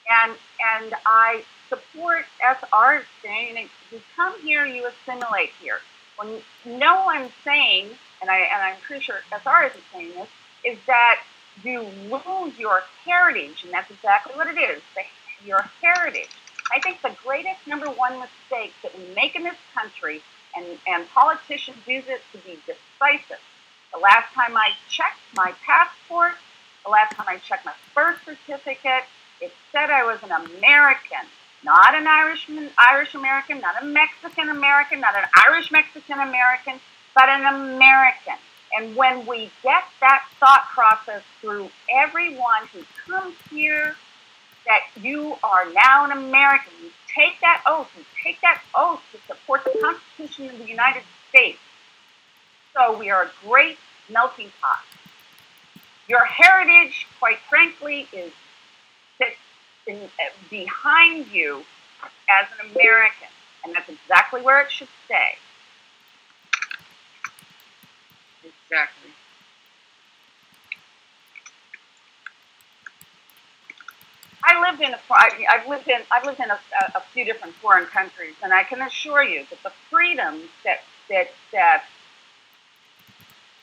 C: And I support SR saying, you come here, you assimilate here. When no one's saying, and I'm pretty sure SR isn't saying this, is that you lose your heritage, and that's exactly what it is, your heritage. I think the greatest number one mistake that we make in this country, and politicians use it to be decisive, The last time I checked my passport, the last time I checked my birth certificate, it said I was an American, not an Irish American, not a Mexican American, not an Irish Mexican American, but an American. And when we get that thought process through everyone who comes here, that you are now an American, you take that oath to support the Constitution of the United States. So we are a great melting pot. Your heritage, quite frankly, sits behind you as an American, and that's exactly where it should stay.
D: Exactly.
C: I've lived in a few different foreign countries, and I can assure you that the freedoms that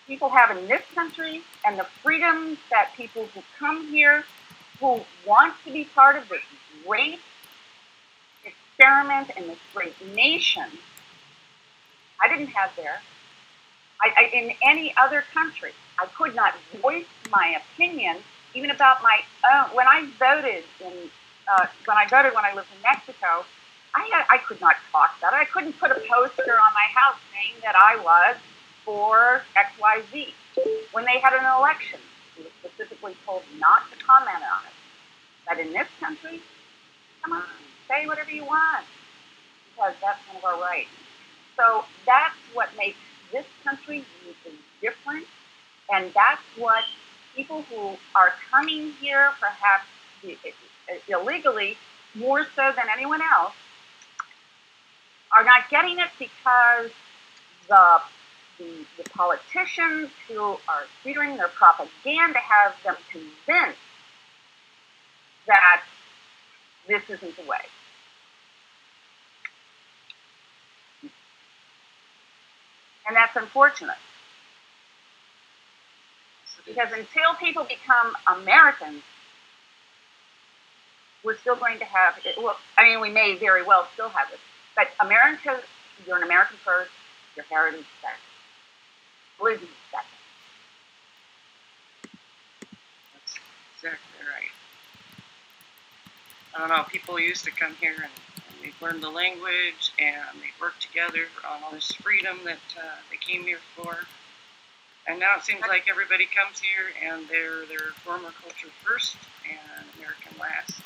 C: people have in this country, and the freedoms that people who come here, who want to be part of this great experiment and this great nation, I didn't have there. In any other country, I could not voice my opinion, even about my own. When I voted when I lived in Mexico, I could not talk about it. I couldn't put a poster on my house saying that I was for XYZ. When they had an election, we were specifically told not to comment on it. But in this country, come on, say whatever you want, because that's one of our rights. So that's what makes this country uniquely different, and that's what people who are coming here, perhaps illegally, more so than anyone else, are not getting it because the politicians who are feeding their propaganda have them convinced that this isn't the way. And that's unfortunate. Because until people become Americans, we're still going to have it. Well, I mean, we may very well still have it. But America, you're an American first, your heritage second. Religion second.
D: That's exactly right. I don't know, people used to come here and they learned the language and they worked together on all this freedom that they came here for. And now it seems like everybody comes here and they're their former culture first and American last.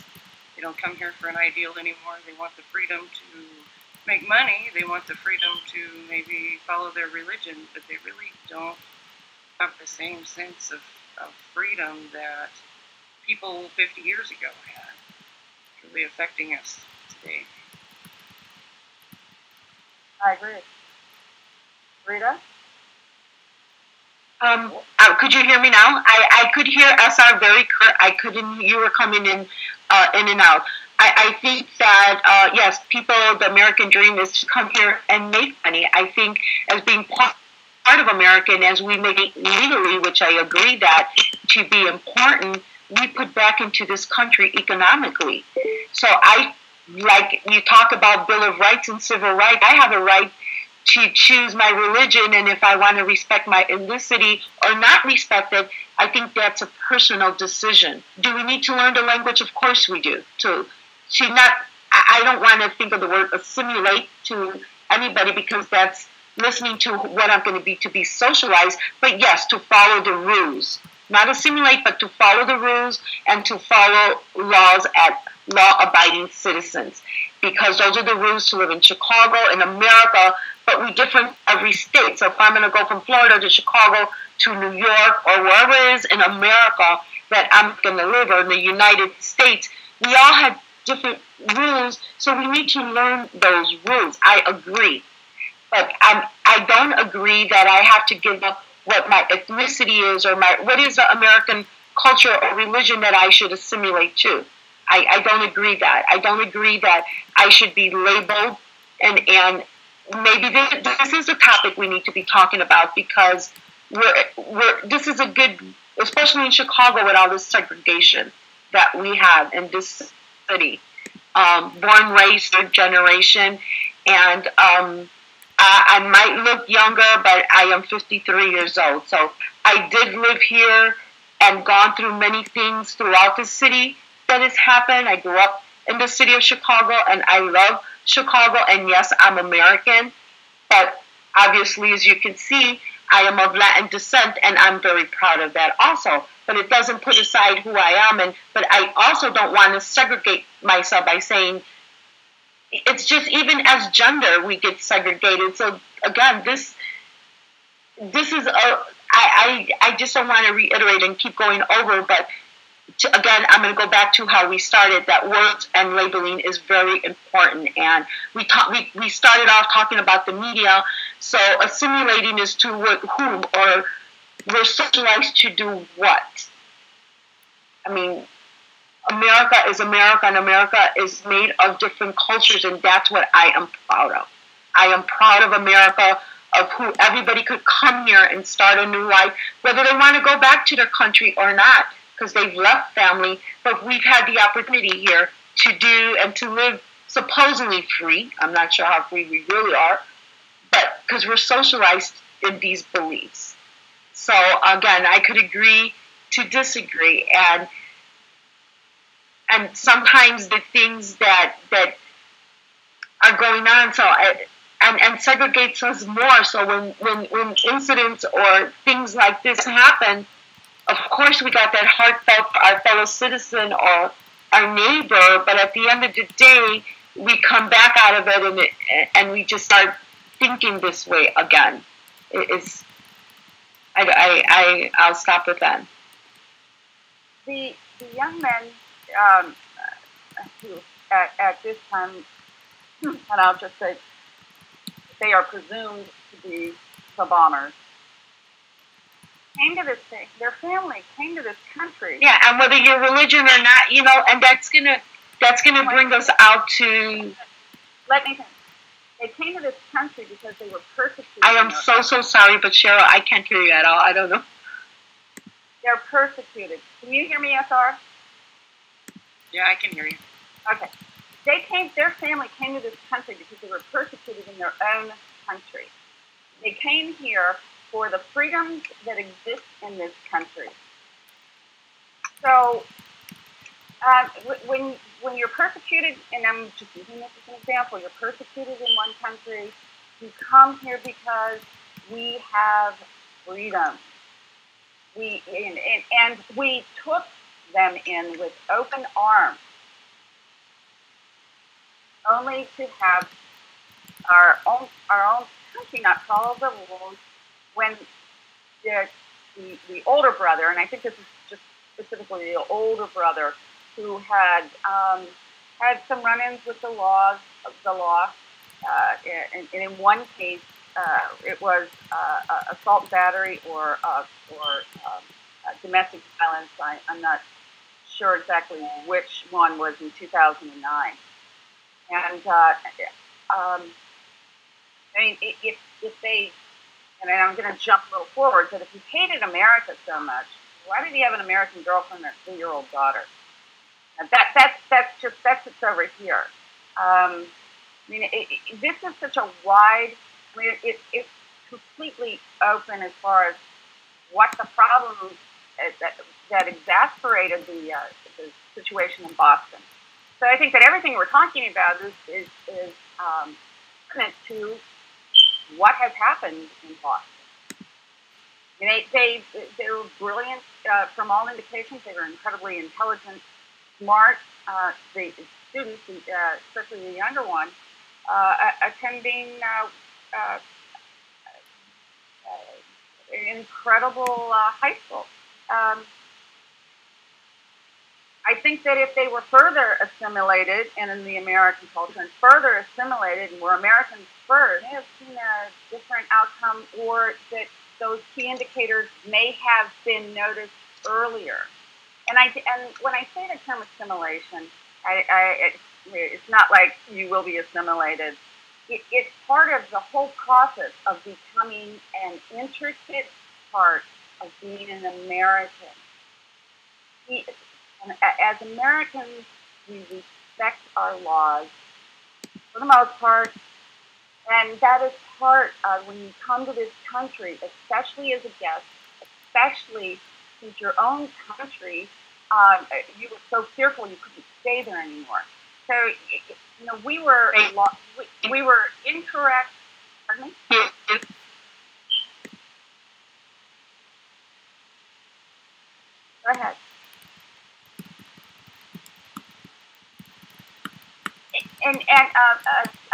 D: They don't come here for an ideal anymore. They want the freedom to make money. They want the freedom to maybe follow their religion, but they really don't have the same sense of freedom that people 50 years ago had. It's really affecting us today.
C: I agree. Rita?
E: Could you hear me now? I could hear SR very clear. I couldn't. You were coming in and out. I think that yes, people. The American dream is to come here and make money. I think as being part of America, and as we make it legally, which I agree that to be important, we put back into this country economically. So like you talk about Bill of Rights and civil rights. I have a right to choose my religion, and if I want to respect my ethnicity or not respect it, I think that's a personal decision. Do we need to learn the language? Of course we do. I don't want to think of the word assimilate to anybody, because that's listening to what I'm going to be socialized, but yes, to follow the rules. Not assimilate, but to follow the rules and to follow laws as law-abiding citizens, because those are the rules to live in Chicago, in America, but we different every state. So if I'm going to go from Florida to Chicago to New York or wherever it is in America that I'm going to live, or in the United States, we all have different rules, so we need to learn those rules. I agree. But I don't agree that I have to give up what my ethnicity is or what is the American culture or religion that I should assimilate to. I don't agree that. I don't agree that I should be labeled, and maybe this is a topic we need to be talking about, because this is a good, especially in Chicago with all this segregation that we have in this city. Born, raised, third generation, and I might look younger, but I am 53 years old. So I did live here and gone through many things throughout the city that has happened. I grew up in the city of Chicago, and I love Chicago. And yes, I'm American, but obviously, as you can see, I am of Latin descent, and I'm very proud of that also. But it doesn't put aside who I am, but I also don't want to segregate myself by saying it's just even as gender we get segregated. So again, this is I just don't want to reiterate and keep going over, but again, I'm going to go back to how we started, that words and labeling is very important. And we started off talking about the media. So assimilating is to whom, or we're socialized to do what? I mean, America is America, and America is made of different cultures, and that's what I am proud of. I am proud of America, of who everybody could come here and start a new life, whether they want to go back to their country or not, because they've left family, but we've had the opportunity here to do and to live supposedly free. I'm not sure how free we really are, but because we're socialized in these beliefs. So again, I could agree to disagree, and sometimes the things that are going on, so and segregates us more. So when incidents or things like this happen, of course we got that heartfelt for our fellow citizen or our neighbor, but at the end of the day, we come back out of it and we just start thinking this way again. I'll stop with that.
C: The young men who at this time, and I'll just say they are presumed to be the bombers, came to this thing. Their family came to this country.
E: Yeah, and whether you're religion or not, and that's gonna bring us out to.
C: Let me think. They came to this country because they were persecuted.
E: I am so sorry, but Cheryl, I can't hear you at all. I don't know.
C: They're persecuted. Can you hear me, SR?
D: Yeah, I can hear you.
C: Okay. Their family came to this country because they were persecuted in their own country. They came here for the freedoms that exist in this country. So, when you're persecuted, and I'm just using this as an example, you're persecuted in one country, you come here because we have freedom. And we took them in with open arms, only to have our own country not follow the rules when the older brother, and I think this is just specifically the older brother, who had some run-ins with the law, and in one case, it was assault and battery or domestic violence. I'm not sure exactly which one was in 2009. And I mean, if they, and I'm going to jump a little forward, but if he hated America so much, why did he have an American girlfriend and a 3-year-old daughter? And that's it's over here. I mean, this is such a wide. I mean, it's completely open as far as what the problem that exasperated the situation in Boston. So I think that everything we're talking about is connected to what has happened in Boston. And they were brilliant from all indications. They were incredibly intelligent, smart. The students, especially the younger one, attending incredible high school. I think that if they were further assimilated and in the American culture and further assimilated and were Americans first, may have seen a different outcome, or that those key indicators may have been noticed earlier. And when I say the term assimilation, it's not like you will be assimilated. It's part of the whole process of becoming an intricate part of being an American. As Americans, we respect our laws for the most part. And that is part of when you come to this country, especially as a guest, especially since your own country, you were so fearful you couldn't stay there anymore. So, we were incorrect. Pardon me? Go ahead.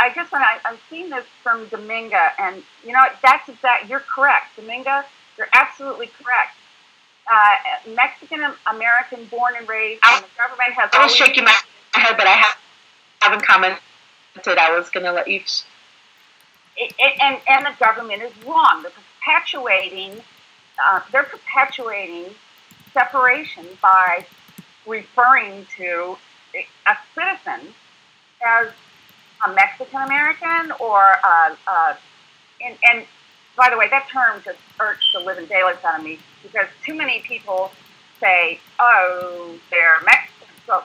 C: I just want to, I've seen this from Dominga, and that's exact. You're correct, Dominga. You're absolutely correct. Mexican American, born and raised, and the government has.
E: I was shaking my head, but I haven't commented. I was going to let you.
C: And the government is wrong. They're perpetuating separation by referring to a citizen as a Mexican American or and by the way, that term just irks the living daylights out of me because too many people say, "Oh, they're Mexican." So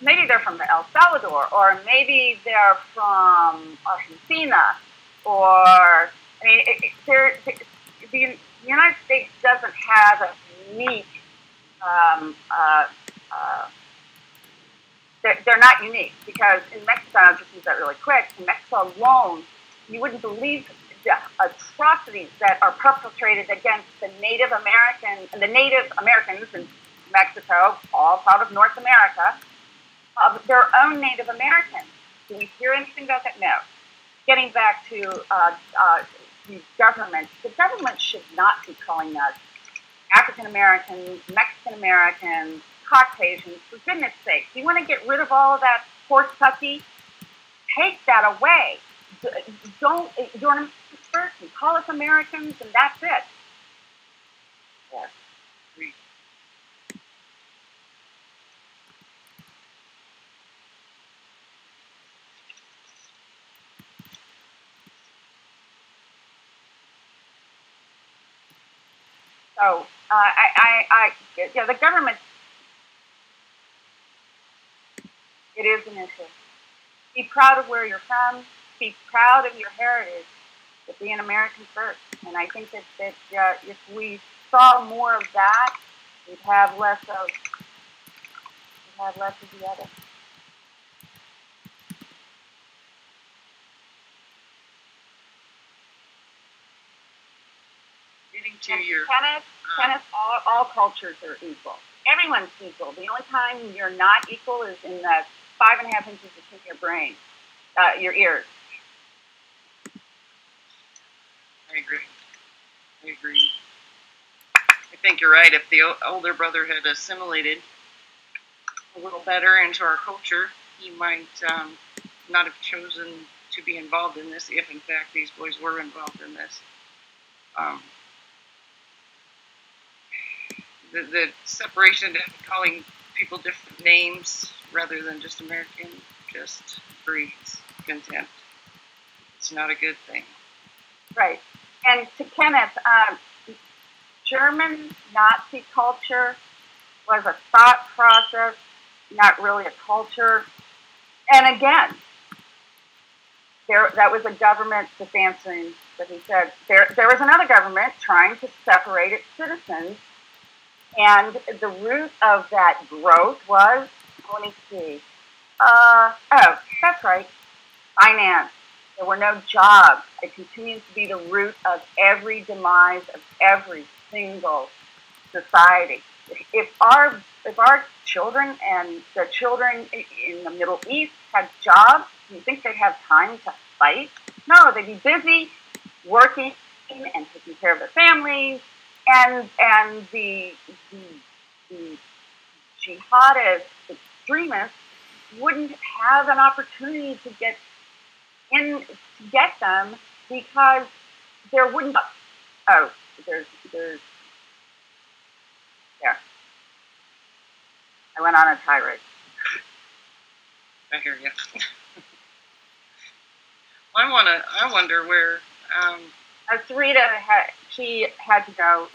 C: maybe they're from El Salvador, or maybe they're from Argentina, or the United States doesn't have a unique. They're not unique because in Mexico, I'll just use that really quick. In Mexico alone, you wouldn't believe the atrocities that are perpetrated against the Native Americans in Mexico, all part of North America, of their own Native Americans. Do we hear anything about that? No. Getting back to the government should not be calling us African Americans, Mexican Americans, Caucasians. For goodness sake, you want to get rid of all of that horse pucky? Take that away. Don't. You're an person. Call us Americans, and that's it.
D: Yeah.
C: So the government. It is an issue. Be proud of where you're from. Be proud of your heritage. But be an American first. And I think that if we saw more of that, we'd have less of the other.
D: Getting to your
C: Kenneth, all cultures are equal. Everyone's equal. The only time you're not equal is in the 5.5 inches between your brain, your ears.
D: I agree. I think you're right. If the older brother had assimilated a little better into our culture, he might not have chosen to be involved in this if, in fact, these boys were involved in this. The separation and calling people different names rather than just American just breeds contempt. It's not a good thing.
C: Right. And to Kenneth, German Nazi culture was a thought process, not really a culture. And again, that was a government just answering what he said. There was another government trying to separate its citizens. And the root of that growth was, let me see. That's right, finance. There were no jobs. It continues to be the root of every demise of every single society. If our children and the children in the Middle East had jobs, do you think they'd have time to fight? No, they'd be busy working and taking care of their families. And the jihadist extremists wouldn't have an opportunity to get them because there wouldn't. Oh, there's there. I went on a tirade.
D: I hear you. I wonder where.
C: Sarita she had to go,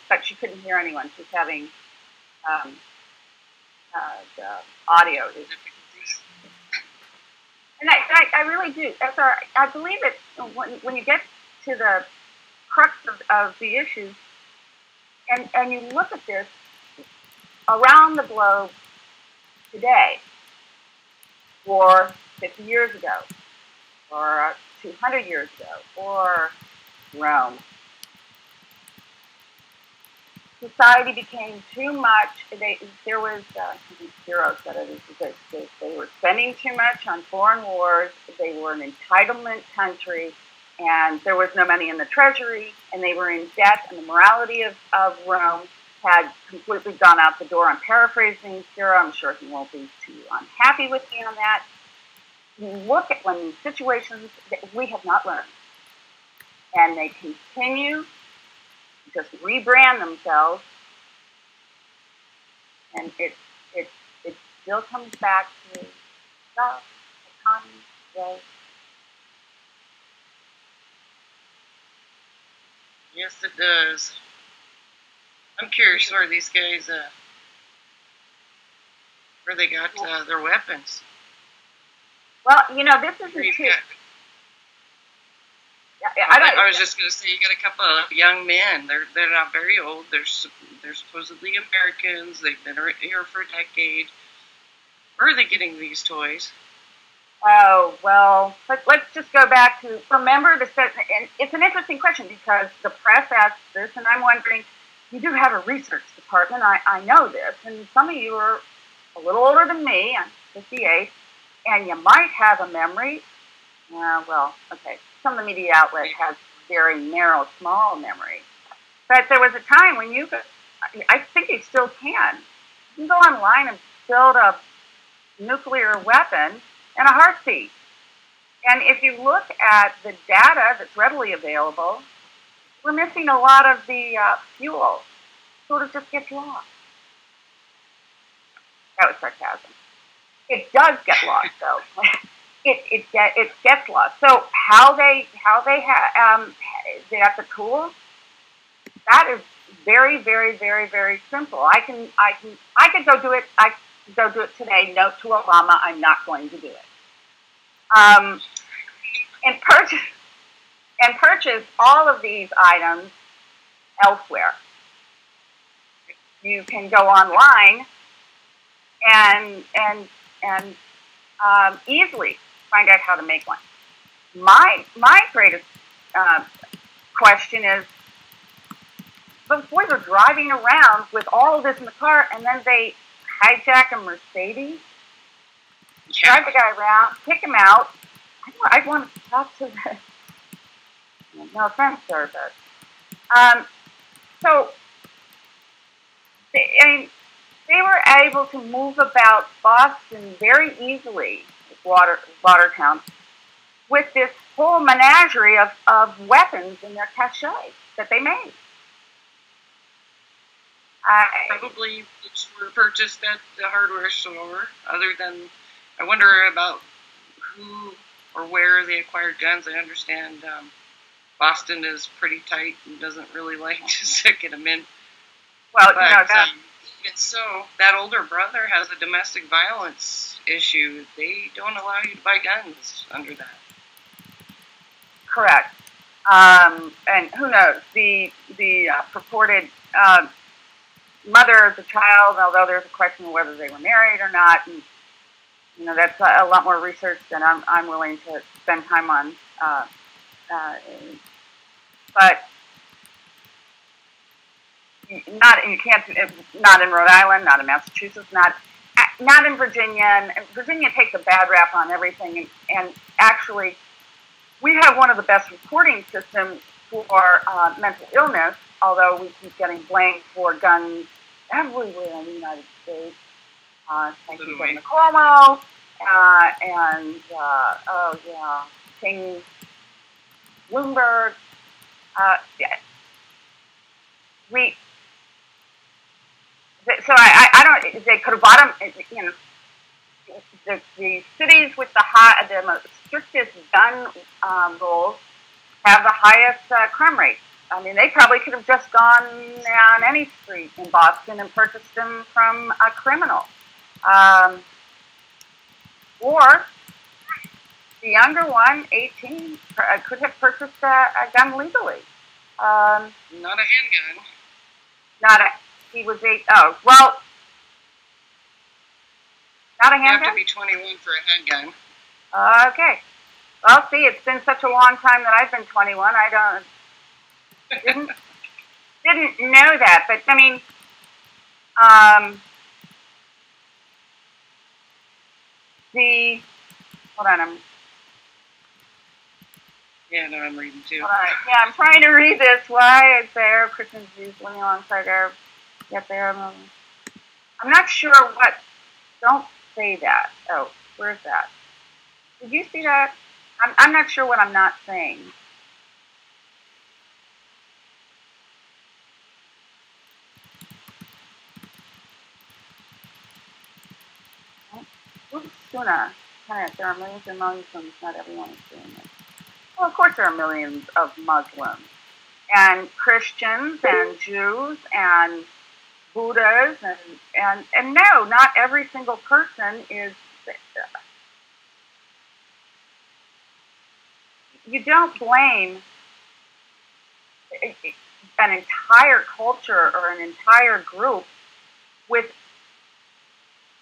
C: but she couldn't hear anyone. She's having the audio. And I really do. I believe it when you get to the crux of the issues, and you look at this around the globe today, or 50 years ago, or 200 years ago, or Rome. Society became too much. There was, Cheryl said it, they were spending too much on foreign wars. They were an entitlement country, and there was no money in the treasury, and they were in debt, and the morality of Rome had completely gone out the door. I'm paraphrasing Cheryl. I'm sure he won't be too unhappy with me on that. You look at when situations that we have not learned, and they continue just rebrand themselves, and it still comes back to stuff, economy, growth.
D: Yes, it does. I'm curious where these guys, where they got their weapons.
C: Well, this isn't too.
D: I was just going to say, you got a couple of young men. They're not very old. They're supposedly Americans. They've been here for a decade. Where are they getting these toys?
C: Oh, well, let's just go back to, remember, and it's an interesting question because the press asks this, and I'm wondering, you do have a research department. I know this, and some of you are a little older than me. I'm 58, and you might have a memory. Well, okay. Some of the media outlets have very narrow, small memory. But there was a time when you could, I think you still can. You can go online and build a nuclear weapon in a heartbeat. And if you look at the data that's readily available, we're missing a lot of the fuel. Sort of just gets lost. That was sarcasm. It does get lost, though. It gets lost. So how they got the tools, that is very, very, very, very simple. I could go do it. I could go do it today. Note to Obama: I'm not going to do it. And purchase all of these items elsewhere. You can go online and easily find out how to make one. My greatest question is, those boys are driving around with all of this in the car, and then they hijack a Mercedes, drive the guy around, pick him out. I want to talk to the, no offense, sir, but so they were able to move about Boston very easily, Watertown, with this whole menagerie of weapons in their cache that they made.
D: Probably which were purchased at the hardware store. Other than, I wonder about who or where they acquired guns. I understand Boston is pretty tight and doesn't really like to get them in.
C: Well,
D: but, even so, that older brother has a domestic violence issue. They don't allow you to buy guns under that.
C: Correct. And who knows? The purported mother of the child, although there's a question of whether they were married or not, and that's a lot more research than I'm willing to spend time on. But not in Rhode Island, not in Massachusetts, not in Virginia. And Virginia takes a bad rap on everything. And actually, we have one of the best reporting systems for mental illness, although we keep getting blamed for guns everywhere in the United States. Thank you, Governor Cuomo, King Bloomberg. So I don't. They could have bought them. The cities with the most strictest gun rules have the highest crime rates. I mean, they probably could have just gone down any street in Boston and purchased them from a criminal. Or The younger one, 18, could have purchased a gun legally.
D: Not a handgun.
C: He was 8, oh, well, not a
D: You have
C: handgun?
D: to be 21 for a handgun.
C: Okay. Well, see, it's been such a long time that I've been 21. I didn't know that. But I mean, hold on,
D: I'm reading too.
C: yeah, I'm trying to read this. Why is there Christians Jews living alongside Arabs? Yet they are. I'm not sure what. Don't say that. Oh, where's that? Did you see that? I'm not sure what I'm not saying. Who's Shonna? Kenneth, there are millions and millions of Muslims. Not everyone is doing this. Well, of course there are millions of Muslims. And Christians and Jews and Buddhas and no, not every single person is. You don't blame an entire culture or an entire group with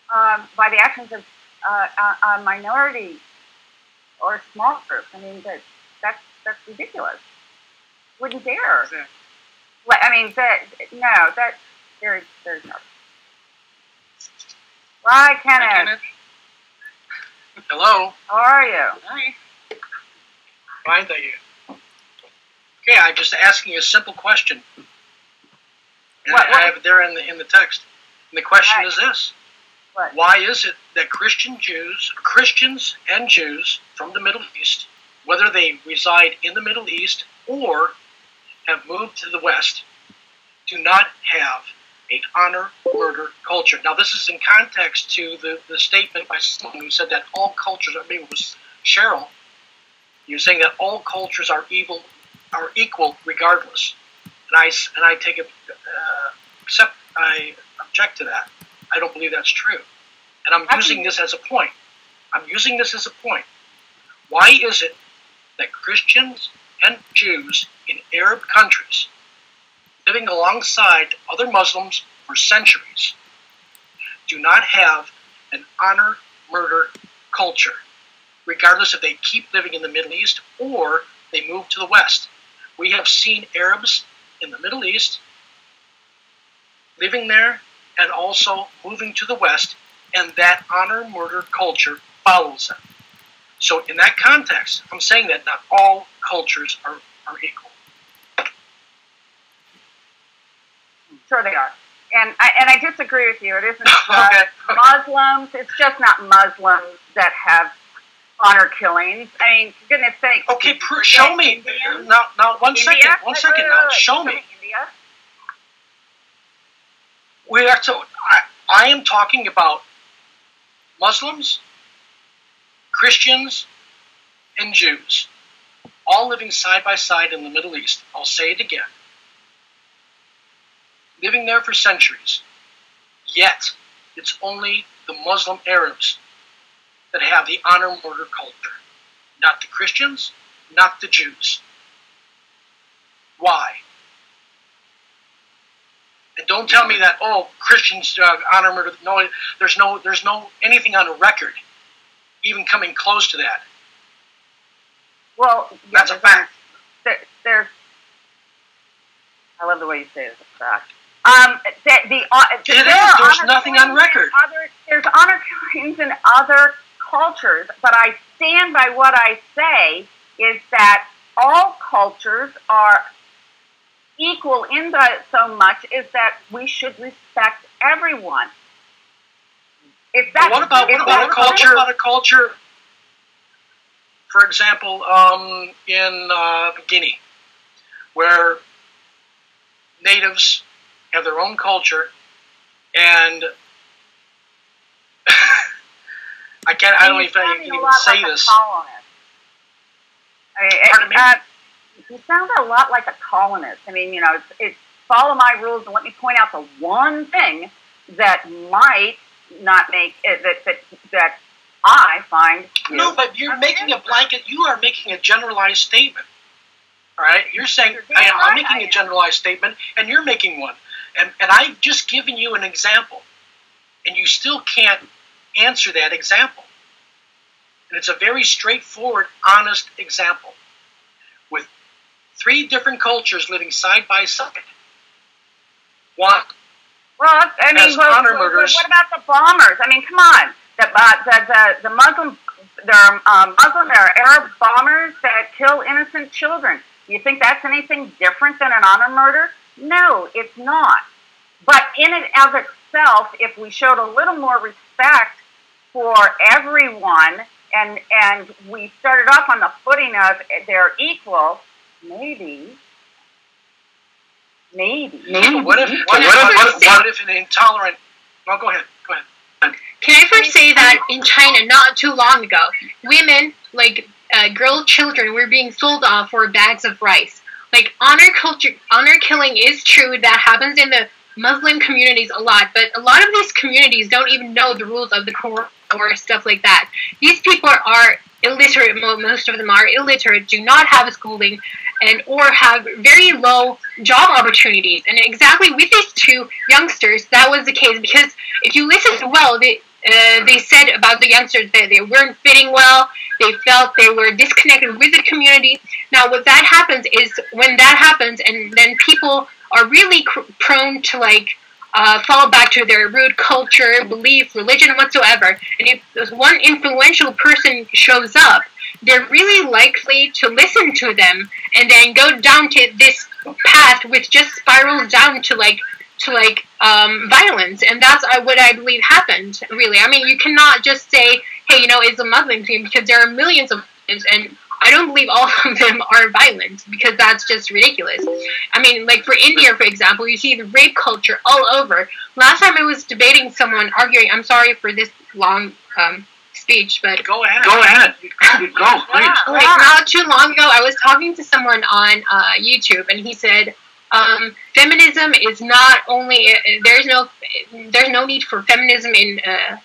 C: by the actions of a minority or a small group. I mean, that's ridiculous. Wouldn't dare.
D: Exactly.
C: I mean, that's very, very hard. Bye, Kenneth.
D: Hi, Kenneth.
F: Hello.
C: How are you?
D: Hi.
F: Fine, thank you. Okay, I'm just asking you a simple question. And
C: What?
F: I have it there in the text. And the question is this.
C: What?
F: Why is it that Christians and Jews from the Middle East, whether they reside in the Middle East or have moved to the West, do not have an honor murder culture? Now, this is in context to the statement by someone who said that all cultures, I mean, it was Cheryl. You're saying that all cultures are equal regardless, and I take it, except I object to that. I don't believe that's true, and I'm using this as a point. Why is it that Christians and Jews in Arab countries, living alongside other Muslims for centuries, do not have an honor murder culture, regardless if they keep living in the Middle East or they move to the West? We have seen Arabs in the Middle East living there and also moving to the West, and that honor murder culture follows them. So in that context, I'm saying that not all cultures are equal.
C: Sure they are. And I disagree with you. It isn't just Muslims. It's just not Muslims that have honor killings. I mean, for goodness sake.
F: Okay, show me.
C: Indians?
F: Now, one second. Now, show me.
C: India?
F: We have to. I am talking about Muslims, Christians, and Jews, all living side by side in the Middle East. I'll say it again. Living there for centuries. Yet, it's only the Muslim Arabs that have the honor murder culture. Not the Christians, not the Jews. Why? And don't tell me that, Christians honor murder. No, there's no anything on a record even coming close to that.
C: Well,
F: that's a fact.
C: There's. I love the way you say it. It's a fact.
F: There's nothing on record.
C: There's honor killings in other cultures, but I stand by what I say is that all cultures are equal in so much is that we should respect everyone.
F: What about a culture? For example, in Guinea, where natives have their own culture, and I don't know if I can even say this. Pardon me?
C: You sound a lot like a colonist. I mean, it's follow my rules and let me point out the one thing that might not make it, that I find.
F: No, but you're making a blanket. You are making a generalized statement. All right, you're saying I'm making a generalized statement, and you're making one, and I've just given you an example, and you still can't answer that example. And it's a very straightforward, honest example with 3 different cultures living side by side. One.
C: Well, I mean,
F: honor murders.
C: What about the bombers? I mean, come on. The Muslim, there are Muslim or Arab bombers that kill innocent children. Do you think that's anything different than an honor murder? No, it's not. But in and of itself, if we showed a little more respect for everyone and we started off on the footing of they're equal, maybe.
F: What if an intolerant? Well, go ahead.
G: Can I first say that in China, not too long ago, women, like girl children, were being sold off for bags of rice. Like honor killing is true. That happens in the Muslim communities a lot, but a lot of these communities don't even know the rules of the Quran or stuff like that. These people are illiterate. Most of them are illiterate, do not have schooling, and or have very low job opportunities. And exactly with these 2 youngsters, that was the case, because if you listen well, they said about the youngsters that they weren't fitting well. They felt they were disconnected with the community. Now, what that happens is when that happens, and then people are really prone to fall back to their root culture, belief, religion, whatsoever. And if one influential person shows up, they're really likely to listen to them and then go down to this path which just spirals down to violence. And that's what I believe happened, really. I mean, you cannot just say, hey, it's a Muslim thing, because there are millions of Muslims, and I don't believe all of them are violent, because that's just ridiculous. I mean, like for India, for example, you see the rape culture all over. Last time I was debating someone arguing, I'm sorry for this long speech, but
F: go ahead. Go, please.
G: Not too long ago, I was talking to someone on YouTube, and he said, feminism is not only there's no need for feminism in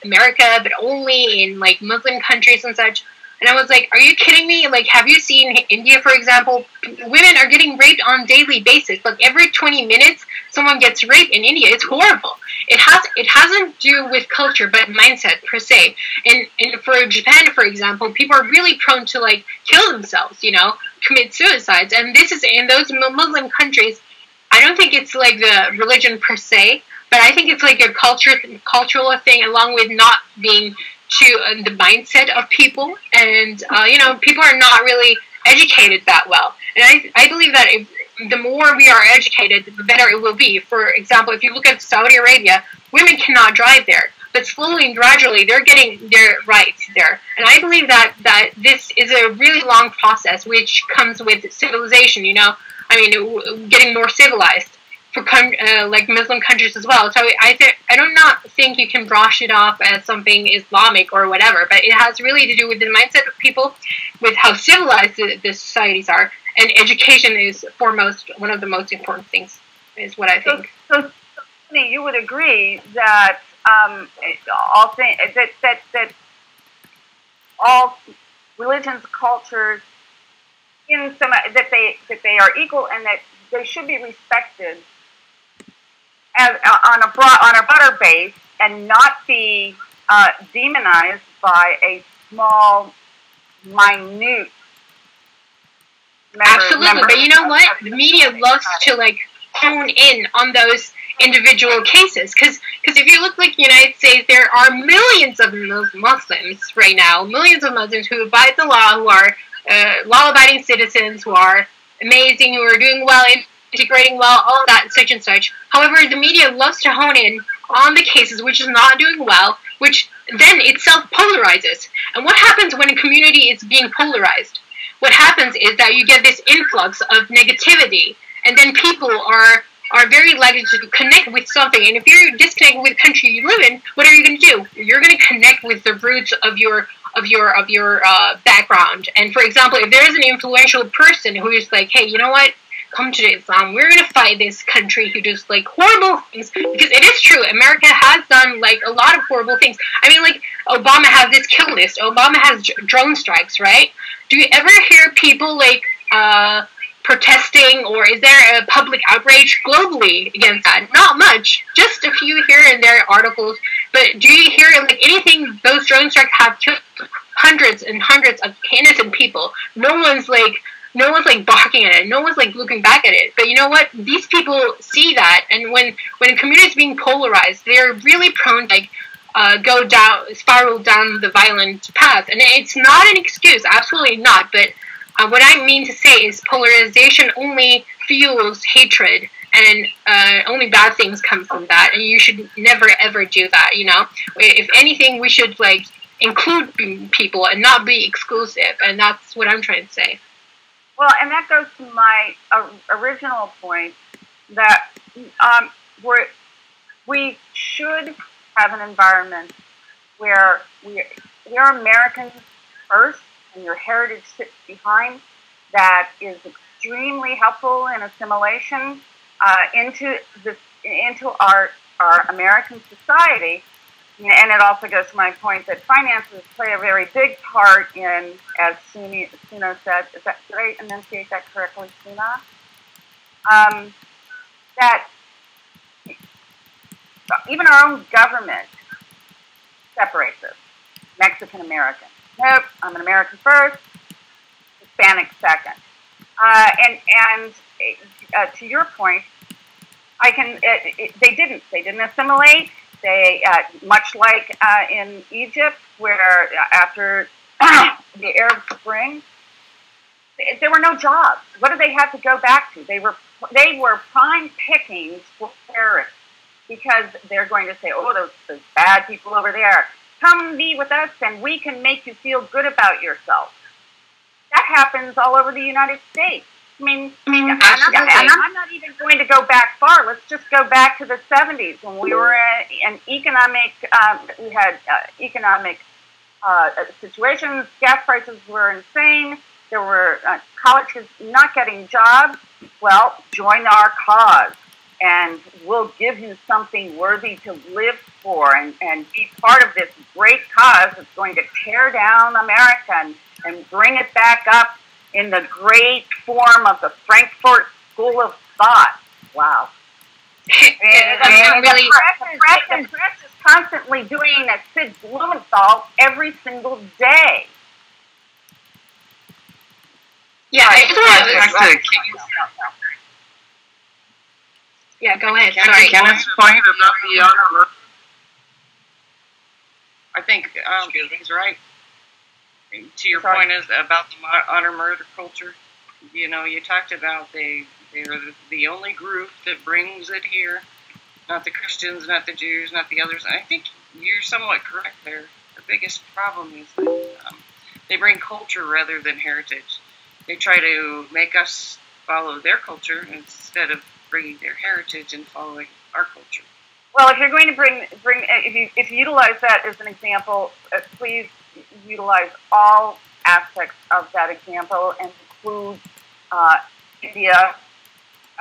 G: America, but only in Muslim countries and such. And I was like, are you kidding me? Have you seen India, for example? Women are getting raped on a daily basis. Every 20 minutes, someone gets raped in India. It's horrible. It hasn't to do with culture, but mindset per se. And for Japan, for example, people are really prone to kill themselves, commit suicides. And this is in those Muslim countries. I don't think it's the religion per se, but I think it's a cultural thing, along with not being to the mindset of people, and people are not really educated that well. And I believe that if the more we are educated, the better it will be. For example, if you look at Saudi Arabia, women cannot drive there, but slowly and gradually they're getting their rights there. And I believe that this is a really long process, which comes with civilization. Getting more civilized for Muslim countries as well. So I do not think you can brush it off as something Islamic or whatever, but it has really to do with the mindset of people, with how civilized the societies are, and education is foremost one of the most important things, is what I think.
C: So you would agree that all religions, cultures, that they are equal, and that they should be respected on a broader base, and not be demonized by a small, minute
G: Absolutely, but you know what? The media loves to hone in on those individual cases, because if you look the United States, there are millions of Muslims right now, millions of Muslims who abide the law, who are law-abiding citizens, who are amazing, who are doing well, integrating well, all of that, such and such. However, the media loves to hone in on the cases which is not doing well, which then itself polarizes. And what happens when a community is being polarized? What happens is that you get this influx of negativity, and then people are very likely to connect with something. And if you're disconnected with the country you live in, what are you going to do? You're going to connect with the roots of your background. And for example, if there is an influential person who is hey, you know what? come to Islam. We're gonna fight this country who does like horrible things, because it is true. America has done like a lot of horrible things. I mean, like Obama has this kill list. Obama has drone strikes, right? Do you ever hear people like protesting, or is there a public outrage globally against that? Not much, just a few here and there articles. But do you hear like anything? Those drone strikes have killed hundreds and hundreds of innocent people. No one's like barking at it. No one's like looking back at it. But you know what? These people see that, and when a community is being polarized, they're really prone to spiral down the violent path. And it's not an excuse, absolutely not. But what I mean to say is polarization only fuels hatred, and only bad things come from that. And you should never ever do that. You know, if anything, we should like include people and not be exclusive. And that's what I'm trying to say.
C: Well, and that goes to my original point that we should have an environment where we're Americans first, and your heritage sits behind. That is extremely helpful in assimilation into our American society. And it also goes to my point that finances play a very big part in, as Suna said, did I enunciate that correctly, Suna? That even our own government separates us. Mexican American. Nope, I'm an American first, Hispanic second. And to your point, they didn't assimilate. They, much like in Egypt, where after the Arab Spring, there were no jobs. What did they have to go back to? They were prime pickings for terrorists, because they're going to say, oh, those bad people over there, come be with us and we can make you feel good about yourself. That happens all over the United States. I mean, and I'm not even going to go back far. Let's just go back to the 70s when we were in economic, we had economic situations. Gas prices were insane. There were college kids not getting jobs. Well, join our cause, and we'll give you something worthy to live for, and be part of this great cause that's going to tear down America and bring it back up in the great form of the Frankfurt School of Thought. Wow. And the press is constantly doing a Sid Blumenthal every single day.
G: Yeah, yeah, go ahead. Sorry.
F: Kenneth's point about the honor murder. I think he's right. To your point is about the honor murder culture. You know, you talked about they're the only group that brings it here. Not the Christians, not the Jews, not the others. I think you're somewhat correct there. The biggest problem is that they bring culture rather than heritage. They try to make us follow their culture instead of bringing their heritage and following our culture.
C: Well, if you're going to bring if you utilize that as an example, please utilize all aspects of that example and include India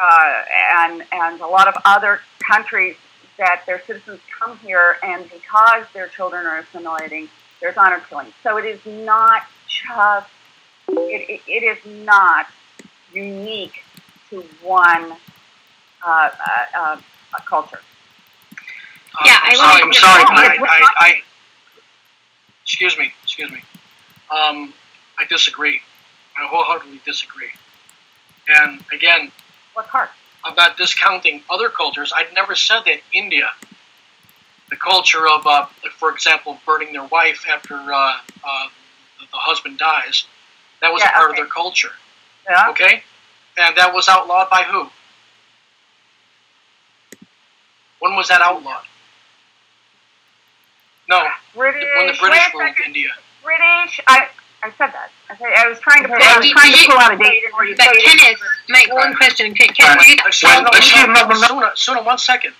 C: and a lot of other countries that their citizens come here, and because their children are assimilating, there's honor killing. So it is not just it is not unique to one culture.
G: Yeah,
F: I'm sorry. Excuse me. I disagree. I wholeheartedly disagree. And again,
C: what part?
F: About discounting other cultures, I'd never said that India, the culture of, for example, burning their wife after the husband dies, that was a part of their culture.
C: Yeah.
F: Okay? And that was outlawed by who? When was that outlawed? No,
C: British,
F: when the British ruled India.
C: British, I said that. I was trying to pull out a date.
G: But Kenneth, one question.
F: Suna, one second.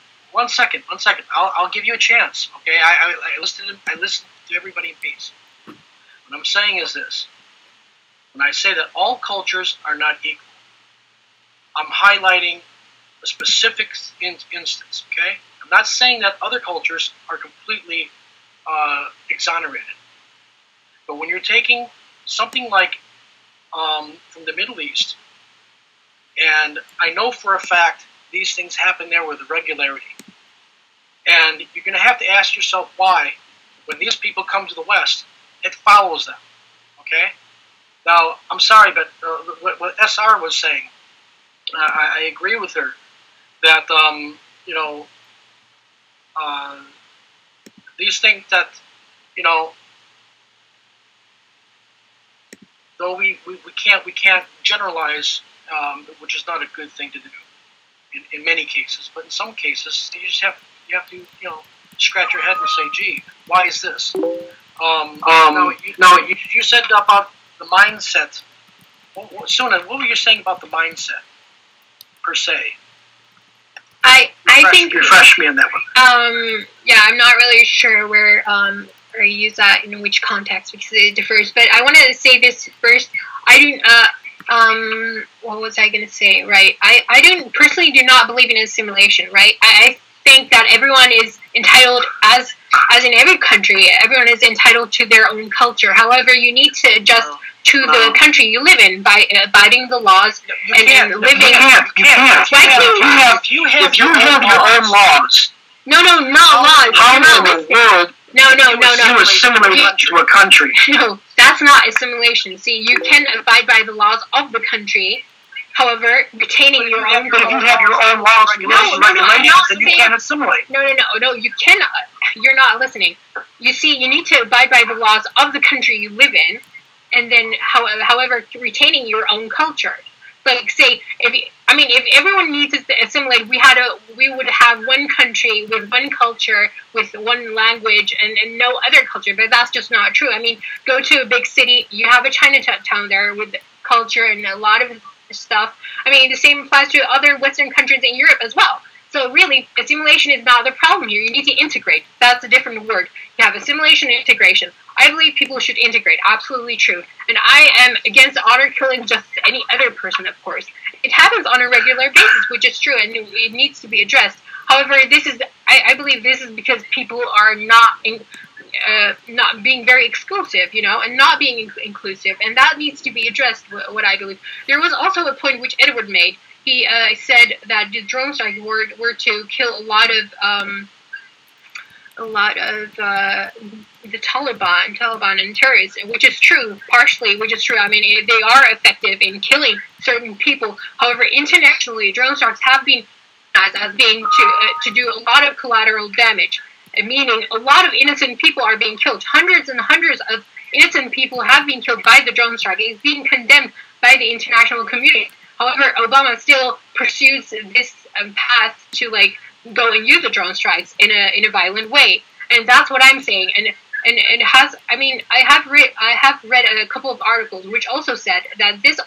F: I'll give you a chance. Okay, I listened to everybody in peace. What I'm saying is this: when I say that all cultures are not equal, I'm highlighting a specific instance, okay? I'm not saying that other cultures are completely exonerated. But when you're taking something like from the Middle East, and I know for a fact these things happen there with regularity, and you're going to have to ask yourself why, when these people come to the West, it follows them, okay? Now, I'm sorry, but what SR was saying, I agree with her, that, you know, these things that, you know, though we can't generalize, which is not a good thing to do in many cases, but in some cases you just have to, you know, scratch your head and say, gee, why is this? You said about the mindset. Shonna, what were you saying about the mindset per se?
G: I think
F: refresh me on that one.
G: Yeah, I'm not really sure where you use that in which context because it differs. But I want to say this first. I didn't. What was I going to say? Right. I don't personally do not believe in assimilation. Right. I think that everyone is entitled, as in every country, everyone is entitled to their own culture. However, you need to adjust to the country you live in by abiding the laws and living.
F: You can't. If you have your own laws.
G: No, not laws.
F: How in the world?
G: No.
F: You assimilate to a country.
G: No, that's not assimilation. See, you can abide by the laws of the country. However, retaining your own.
F: But if you have your own laws and regulations, then you can't assimilate.
G: No, you cannot. You're not listening. You see, you need to abide by the laws of the country you live in, and then, however, retaining your own culture. Like, say, if everyone needs to assimilate, we would have one country with one culture, with one language, and no other culture. But that's just not true. I mean, go to a big city, you have a Chinatown there with culture and a lot of stuff. I mean, the same applies to other Western countries in Europe as well. So really, assimilation is not the problem here. You need to integrate. That's a different word. You have assimilation and integration. I believe people should integrate. Absolutely true. And I am against honor killing just any other person, of course. It happens on a regular basis, which is true, and it needs to be addressed. However, I believe this is because people are not being very exclusive, you know, and not being inclusive, and that needs to be addressed, what I believe. There was also a point which Edward made. He said that the drone strike were to kill a lot of the Taliban and terrorists, which is true, partially, which is true. I mean, they are effective in killing certain people. However, internationally, drone strikes have been as being to do a lot of collateral damage, meaning a lot of innocent people are being killed. Hundreds and hundreds of innocent people have been killed by the drone strike. It's being condemned by the international community. However, Obama still pursues this path to go and use the drone strikes in a violent way, and that's what I'm saying. And it has. I mean, I have read a couple of articles which also said that this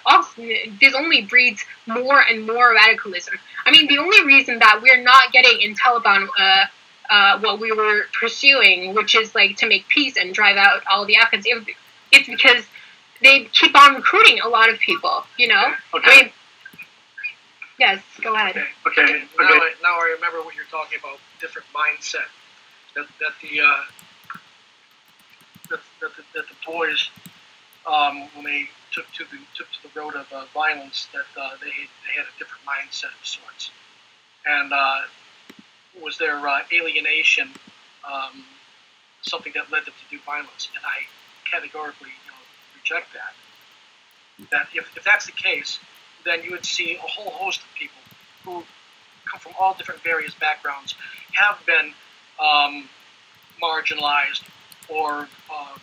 G: only breeds more and more radicalism. I mean, the only reason that we're not getting in Taliban what we were pursuing, which is to make peace and drive out all the Afghans, it's because they keep on recruiting a lot of people, you know?
F: Okay.
G: I mean, yes, go ahead.
F: Okay. Now I remember what you're talking about, different mindset. That the boys, when they took to the road of violence, that they had a different mindset of sorts. And was their alienation something that led them to do violence? And I categorically reject that. That if that's the case, then you would see a whole host of people who come from all different various backgrounds, have been marginalized or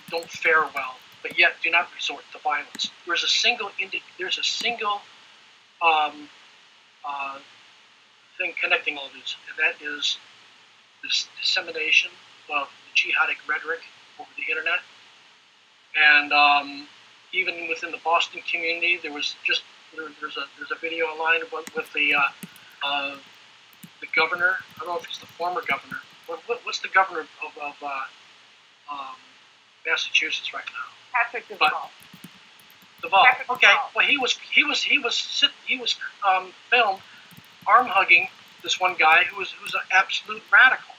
F: don't fare well, but yet do not resort to violence. There's a single thing connecting all this, and that is this dissemination of the jihadic rhetoric over the internet. And even within the Boston community, there's a video online with the governor. I don't know if he's the former governor. What's the governor of Massachusetts right now?
C: Patrick Duval.
F: The Vault.
C: Patrick
F: Okay.
C: Vault.
F: Well, he was filmed arm hugging this one guy who's an absolute radical,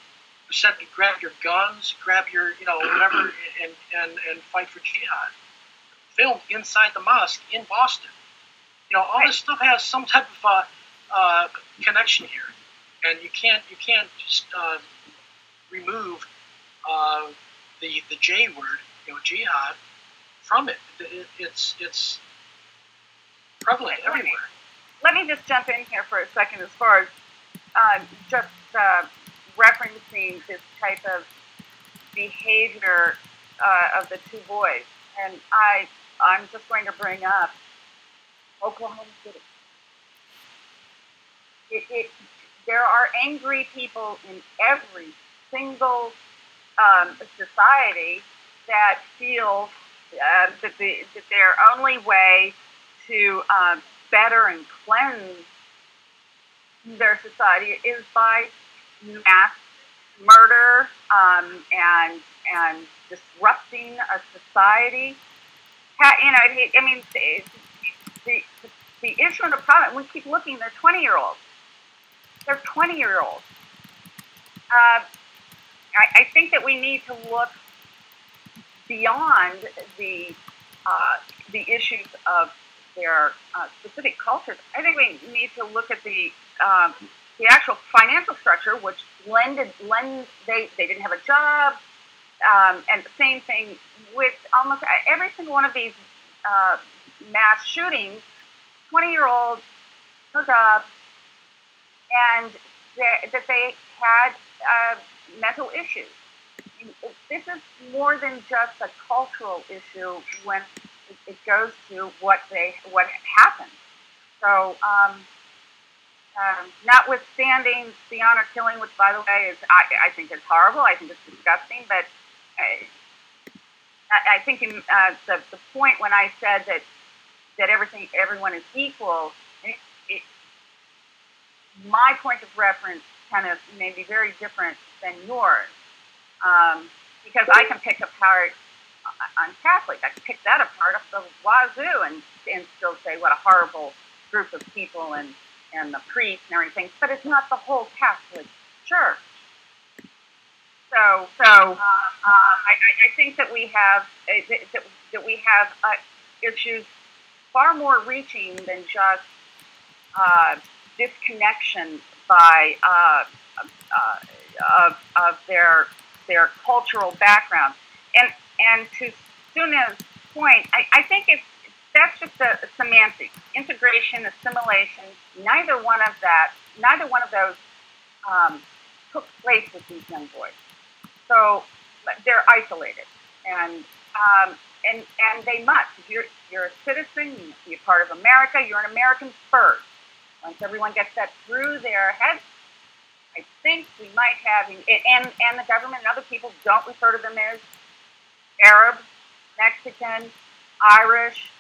F: who said to grab your guns, grab your whatever, and fight for jihad. Filmed inside the mosque in Boston. All this stuff has some type of connection here, and you can't just remove the J word, jihad, from it. It's prevalent everywhere.
C: Let me just jump in here for a second as far as just referencing this type of behavior of the two boys. And I'm just going to bring up Oklahoma City. There are angry people in every single society that feel that their only way to better and cleanse their society is by mass murder and disrupting a society. I mean, the issue and the problem, we keep looking, they're 20-year-olds. They're 20-year-olds. I think that we need to look beyond the issues of their specific cultures. I think we need to look at the actual financial structure, which they didn't have a job, and the same thing with almost every single one of these mass shootings. 20-year-olds, no job, and that they had mental issues. This is more than just a cultural issue when it goes to what happened. So, notwithstanding the honor killing, which by the way is I think is horrible. I think it's disgusting. But I think the point when I said that everyone is equal, my point of reference kind of may be very different than yours. Because I can pick apart, I'm Catholic, I can pick that apart up the wazoo and still say what a horrible group of people and the priests and everything, but it's not the whole Catholic Church. So I think that we have issues far more reaching than just disconnection by of their cultural background. And to Suna's point, I think that's just a semantics. Integration, assimilation, neither one of those took place with these young boys. So they're isolated, and they must. If you're a citizen, you must be a part of America. You're an American first. Once everyone gets that through their heads, I think we might have, and the government and other people don't refer to them as Arab, Mexican, Irish.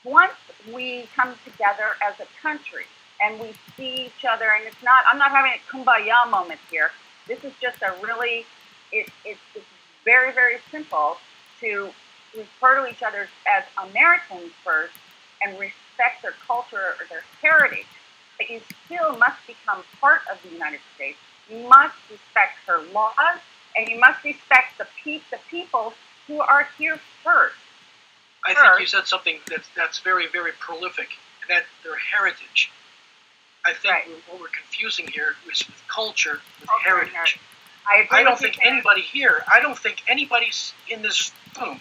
C: Once we come together as a country and we see each other, and I'm not having a kumbaya moment here. This is just it's very, very simple to refer to each other as Americans first and respect their culture or their heritage. But you still must become part of the United States. You must respect her laws, and you must respect the people who are here first.
F: I think you said something that's very, very prolific, that their heritage. I think what we're confusing here is with culture, with heritage. I don't think anybody here, I don't think anybody in this room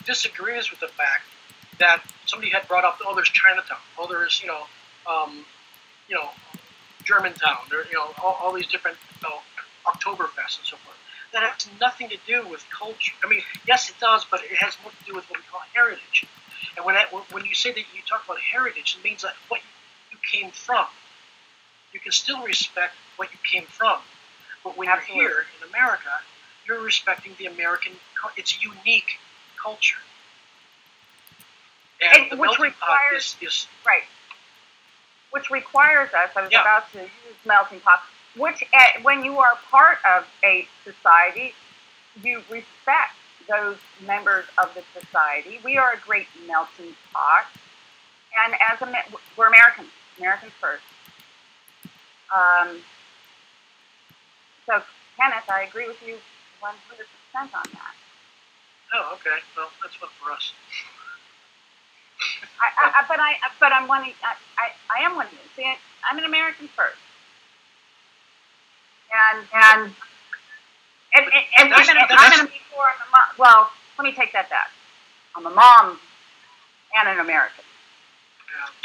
F: disagrees with the fact that somebody had brought up, there's Chinatown, there's, Germantown, or, all these different, Oktoberfest and so forth. That has nothing to do with culture. I mean, yes, it does, but it has more to do with what we call heritage. And when you say that you talk about heritage, it means that what you came from. You can still respect what you came from. But when you're here in America, you're respecting the American, it's a unique culture. And the melting pot is right. Which requires us, I was about to use melting pot, which when you are part of a society, you respect
C: those members of the society. We are a great melting pot, and we're Americans first. So, Kenneth, I agree with you 100% on that.
F: Oh, okay. Well, that's one for us.
C: But I'm one. I am one of you. See, I'm an American first, and I'm before I'm a mom. Well, let me take that back. I'm a mom and an American.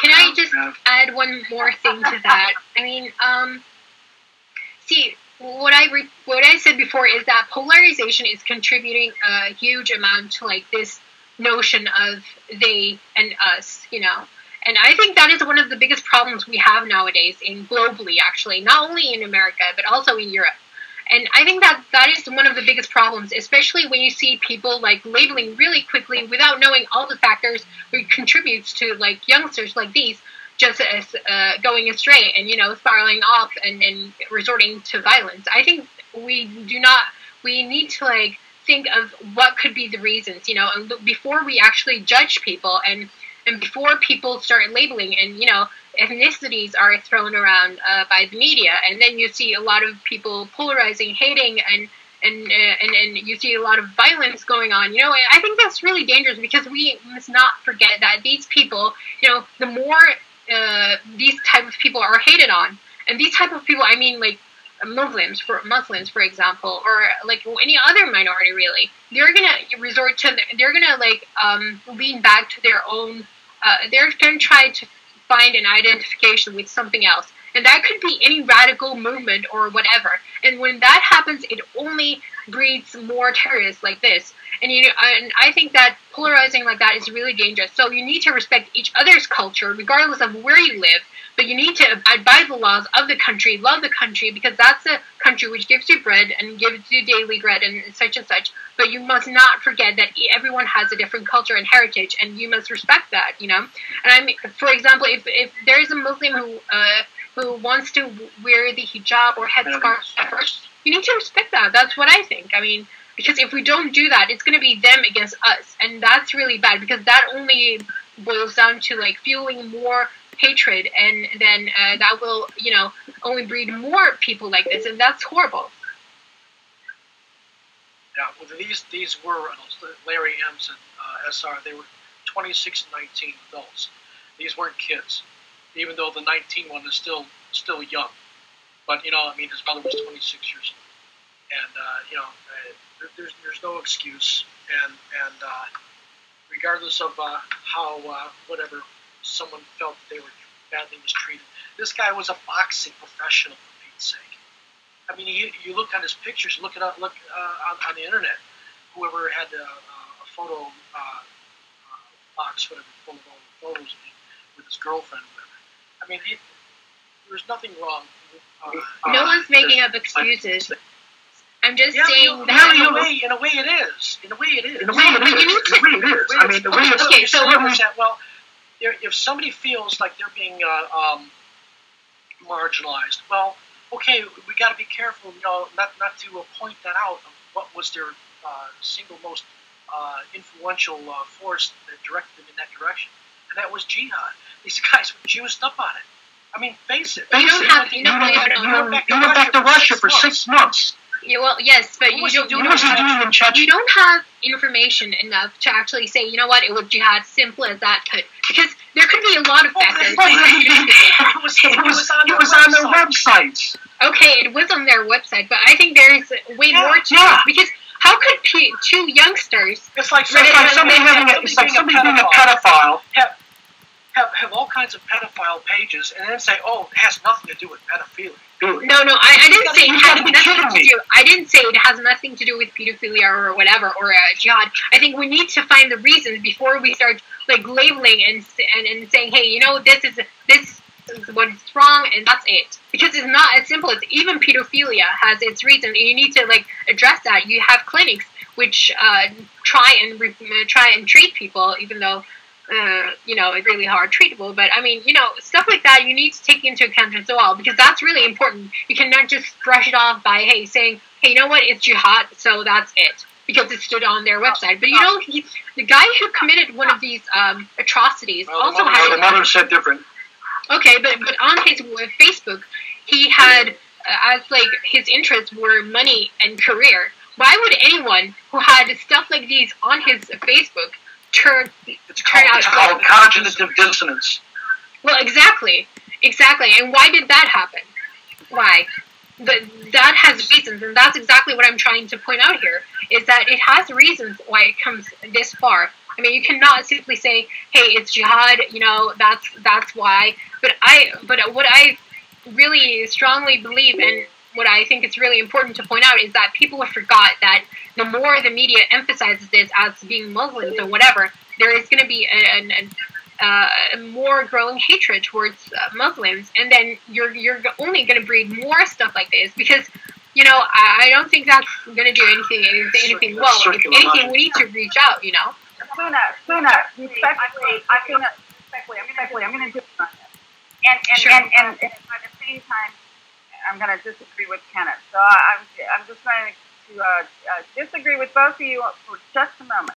G: Can I just add one more thing to that? I mean, see, what I said before is that polarization is contributing a huge amount to like this notion of they and us, you know. And I think that is one of the biggest problems we have nowadays globally, actually, not only in America, but also in Europe. And I think that is one of the biggest problems, especially when you see people like labeling really quickly without knowing all the factors which contributes to like youngsters like these just as going astray and, you know, spiraling off and resorting to violence. I think we need to like think of what could be the reasons, you know, and before we actually judge people and before people start labeling and, you know, ethnicities are thrown around by the media, and then you see a lot of people polarizing, hating, and you see a lot of violence going on. You know, I think that's really dangerous because we must not forget that these people, you know, the more these type of people are hated on, and these type of people, I mean, like Muslims, for example, or like any other minority, really, they're gonna like lean back to their own. They're gonna try to find an identification with something else, and that could be any radical movement or whatever. And when that happens, it only breeds more terrorists like this. And I think that polarizing like that is really dangerous. So you need to respect each other's culture, regardless of where you live. But you need to abide by the laws of the country, love the country, because that's the country which gives you bread and gives you daily bread and such and such. But you must not forget that everyone has a different culture and heritage, and you must respect that, you know. And I mean, for example, if there is a Muslim who wants to wear the hijab or headscarf first, you need to respect that. That's what I think. I mean, because if we don't do that, it's going to be them against us, and that's really bad because that only boils down to like fueling more hatred, and then that will, you know, only breed more people like this, and that's horrible.
F: Yeah, well, these were Larry M's and SR. They were 26 and 19 adults. These weren't kids, even though the 19 one is still young. But, you know, I mean, his mother was 26 years old, and you know, there's no excuse, and regardless of how whatever someone felt that they were badly mistreated. This guy was a boxing professional, for Pete's sake. I mean, you look on his pictures, look on the internet. Whoever had a photo box, whatever, full of all the photos of him with his girlfriend, whatever. I mean, there's nothing wrong.
G: No one's making up excuses. I'm just saying that.
F: In a way, it is.
G: I mean, the way it's
F: okay. So well, if somebody feels like they're being marginalized, well, okay, we got to be careful, you know, not to point that out. Of what was their single most influential force that directed them in that direction, and that was jihad. These guys were juiced up on it. I mean, face it.
G: You went
F: back to Russia for 6 months.
G: Yeah, well, yes, but you don't have information enough to actually say, you know what, it was jihad, simple as that could. Because there could be a lot of factors.
F: It was on their website.
G: Okay, it was on their website, but I think there is way more to it. Because how could two youngsters...
F: It's like somebody being a pedophile. Have all kinds of pedophile pages, and then say, "Oh, it has nothing to do with pedophilia."
G: No, I didn't say it has nothing to do. I didn't say it has nothing to do with pedophilia or whatever or jihad. I think we need to find the reasons before we start like labeling and saying, "Hey, you know, this is what's wrong, and that's it." Because it's not as simple as even pedophilia has its reason, and you need to like address that. You have clinics which try and treat people, even though. You know, it's really hard treatable, but I mean, you know, stuff like that you need to take into account as well, because that's really important. You cannot just brush it off by saying, hey, you know what, it's jihad, so that's it. because it stood on their website. But you know, the guy who committed one of these atrocities also had.
F: The mother said different.
G: Okay, but on his Facebook, he had as like his interests were money and career. Why would anyone who had stuff like these on his Facebook turn out?
F: It's called cognitive dissonance.
G: Well, exactly, and why did that happen? Why? But that has reasons, and that's exactly what I'm trying to point out here, is that it has reasons why it comes this far. I mean, you cannot simply say, hey, it's jihad, you know, that's why. But what I really strongly believe, and what I think is really important to point out, is that people have forgot that the more the media emphasizes this as being Muslims or whatever, there is going to be a more growing hatred towards Muslims, and then you're only going to breed more stuff like this, because, you know, I don't think that's going to do anything well. If anything, we need to reach out, you know.
C: Shonna, respectfully, I'm going to disagree on this.
G: Sure.
C: And at the same time, I'm going to disagree with Kenneth. So I'm just going to disagree with both of you for just a moment.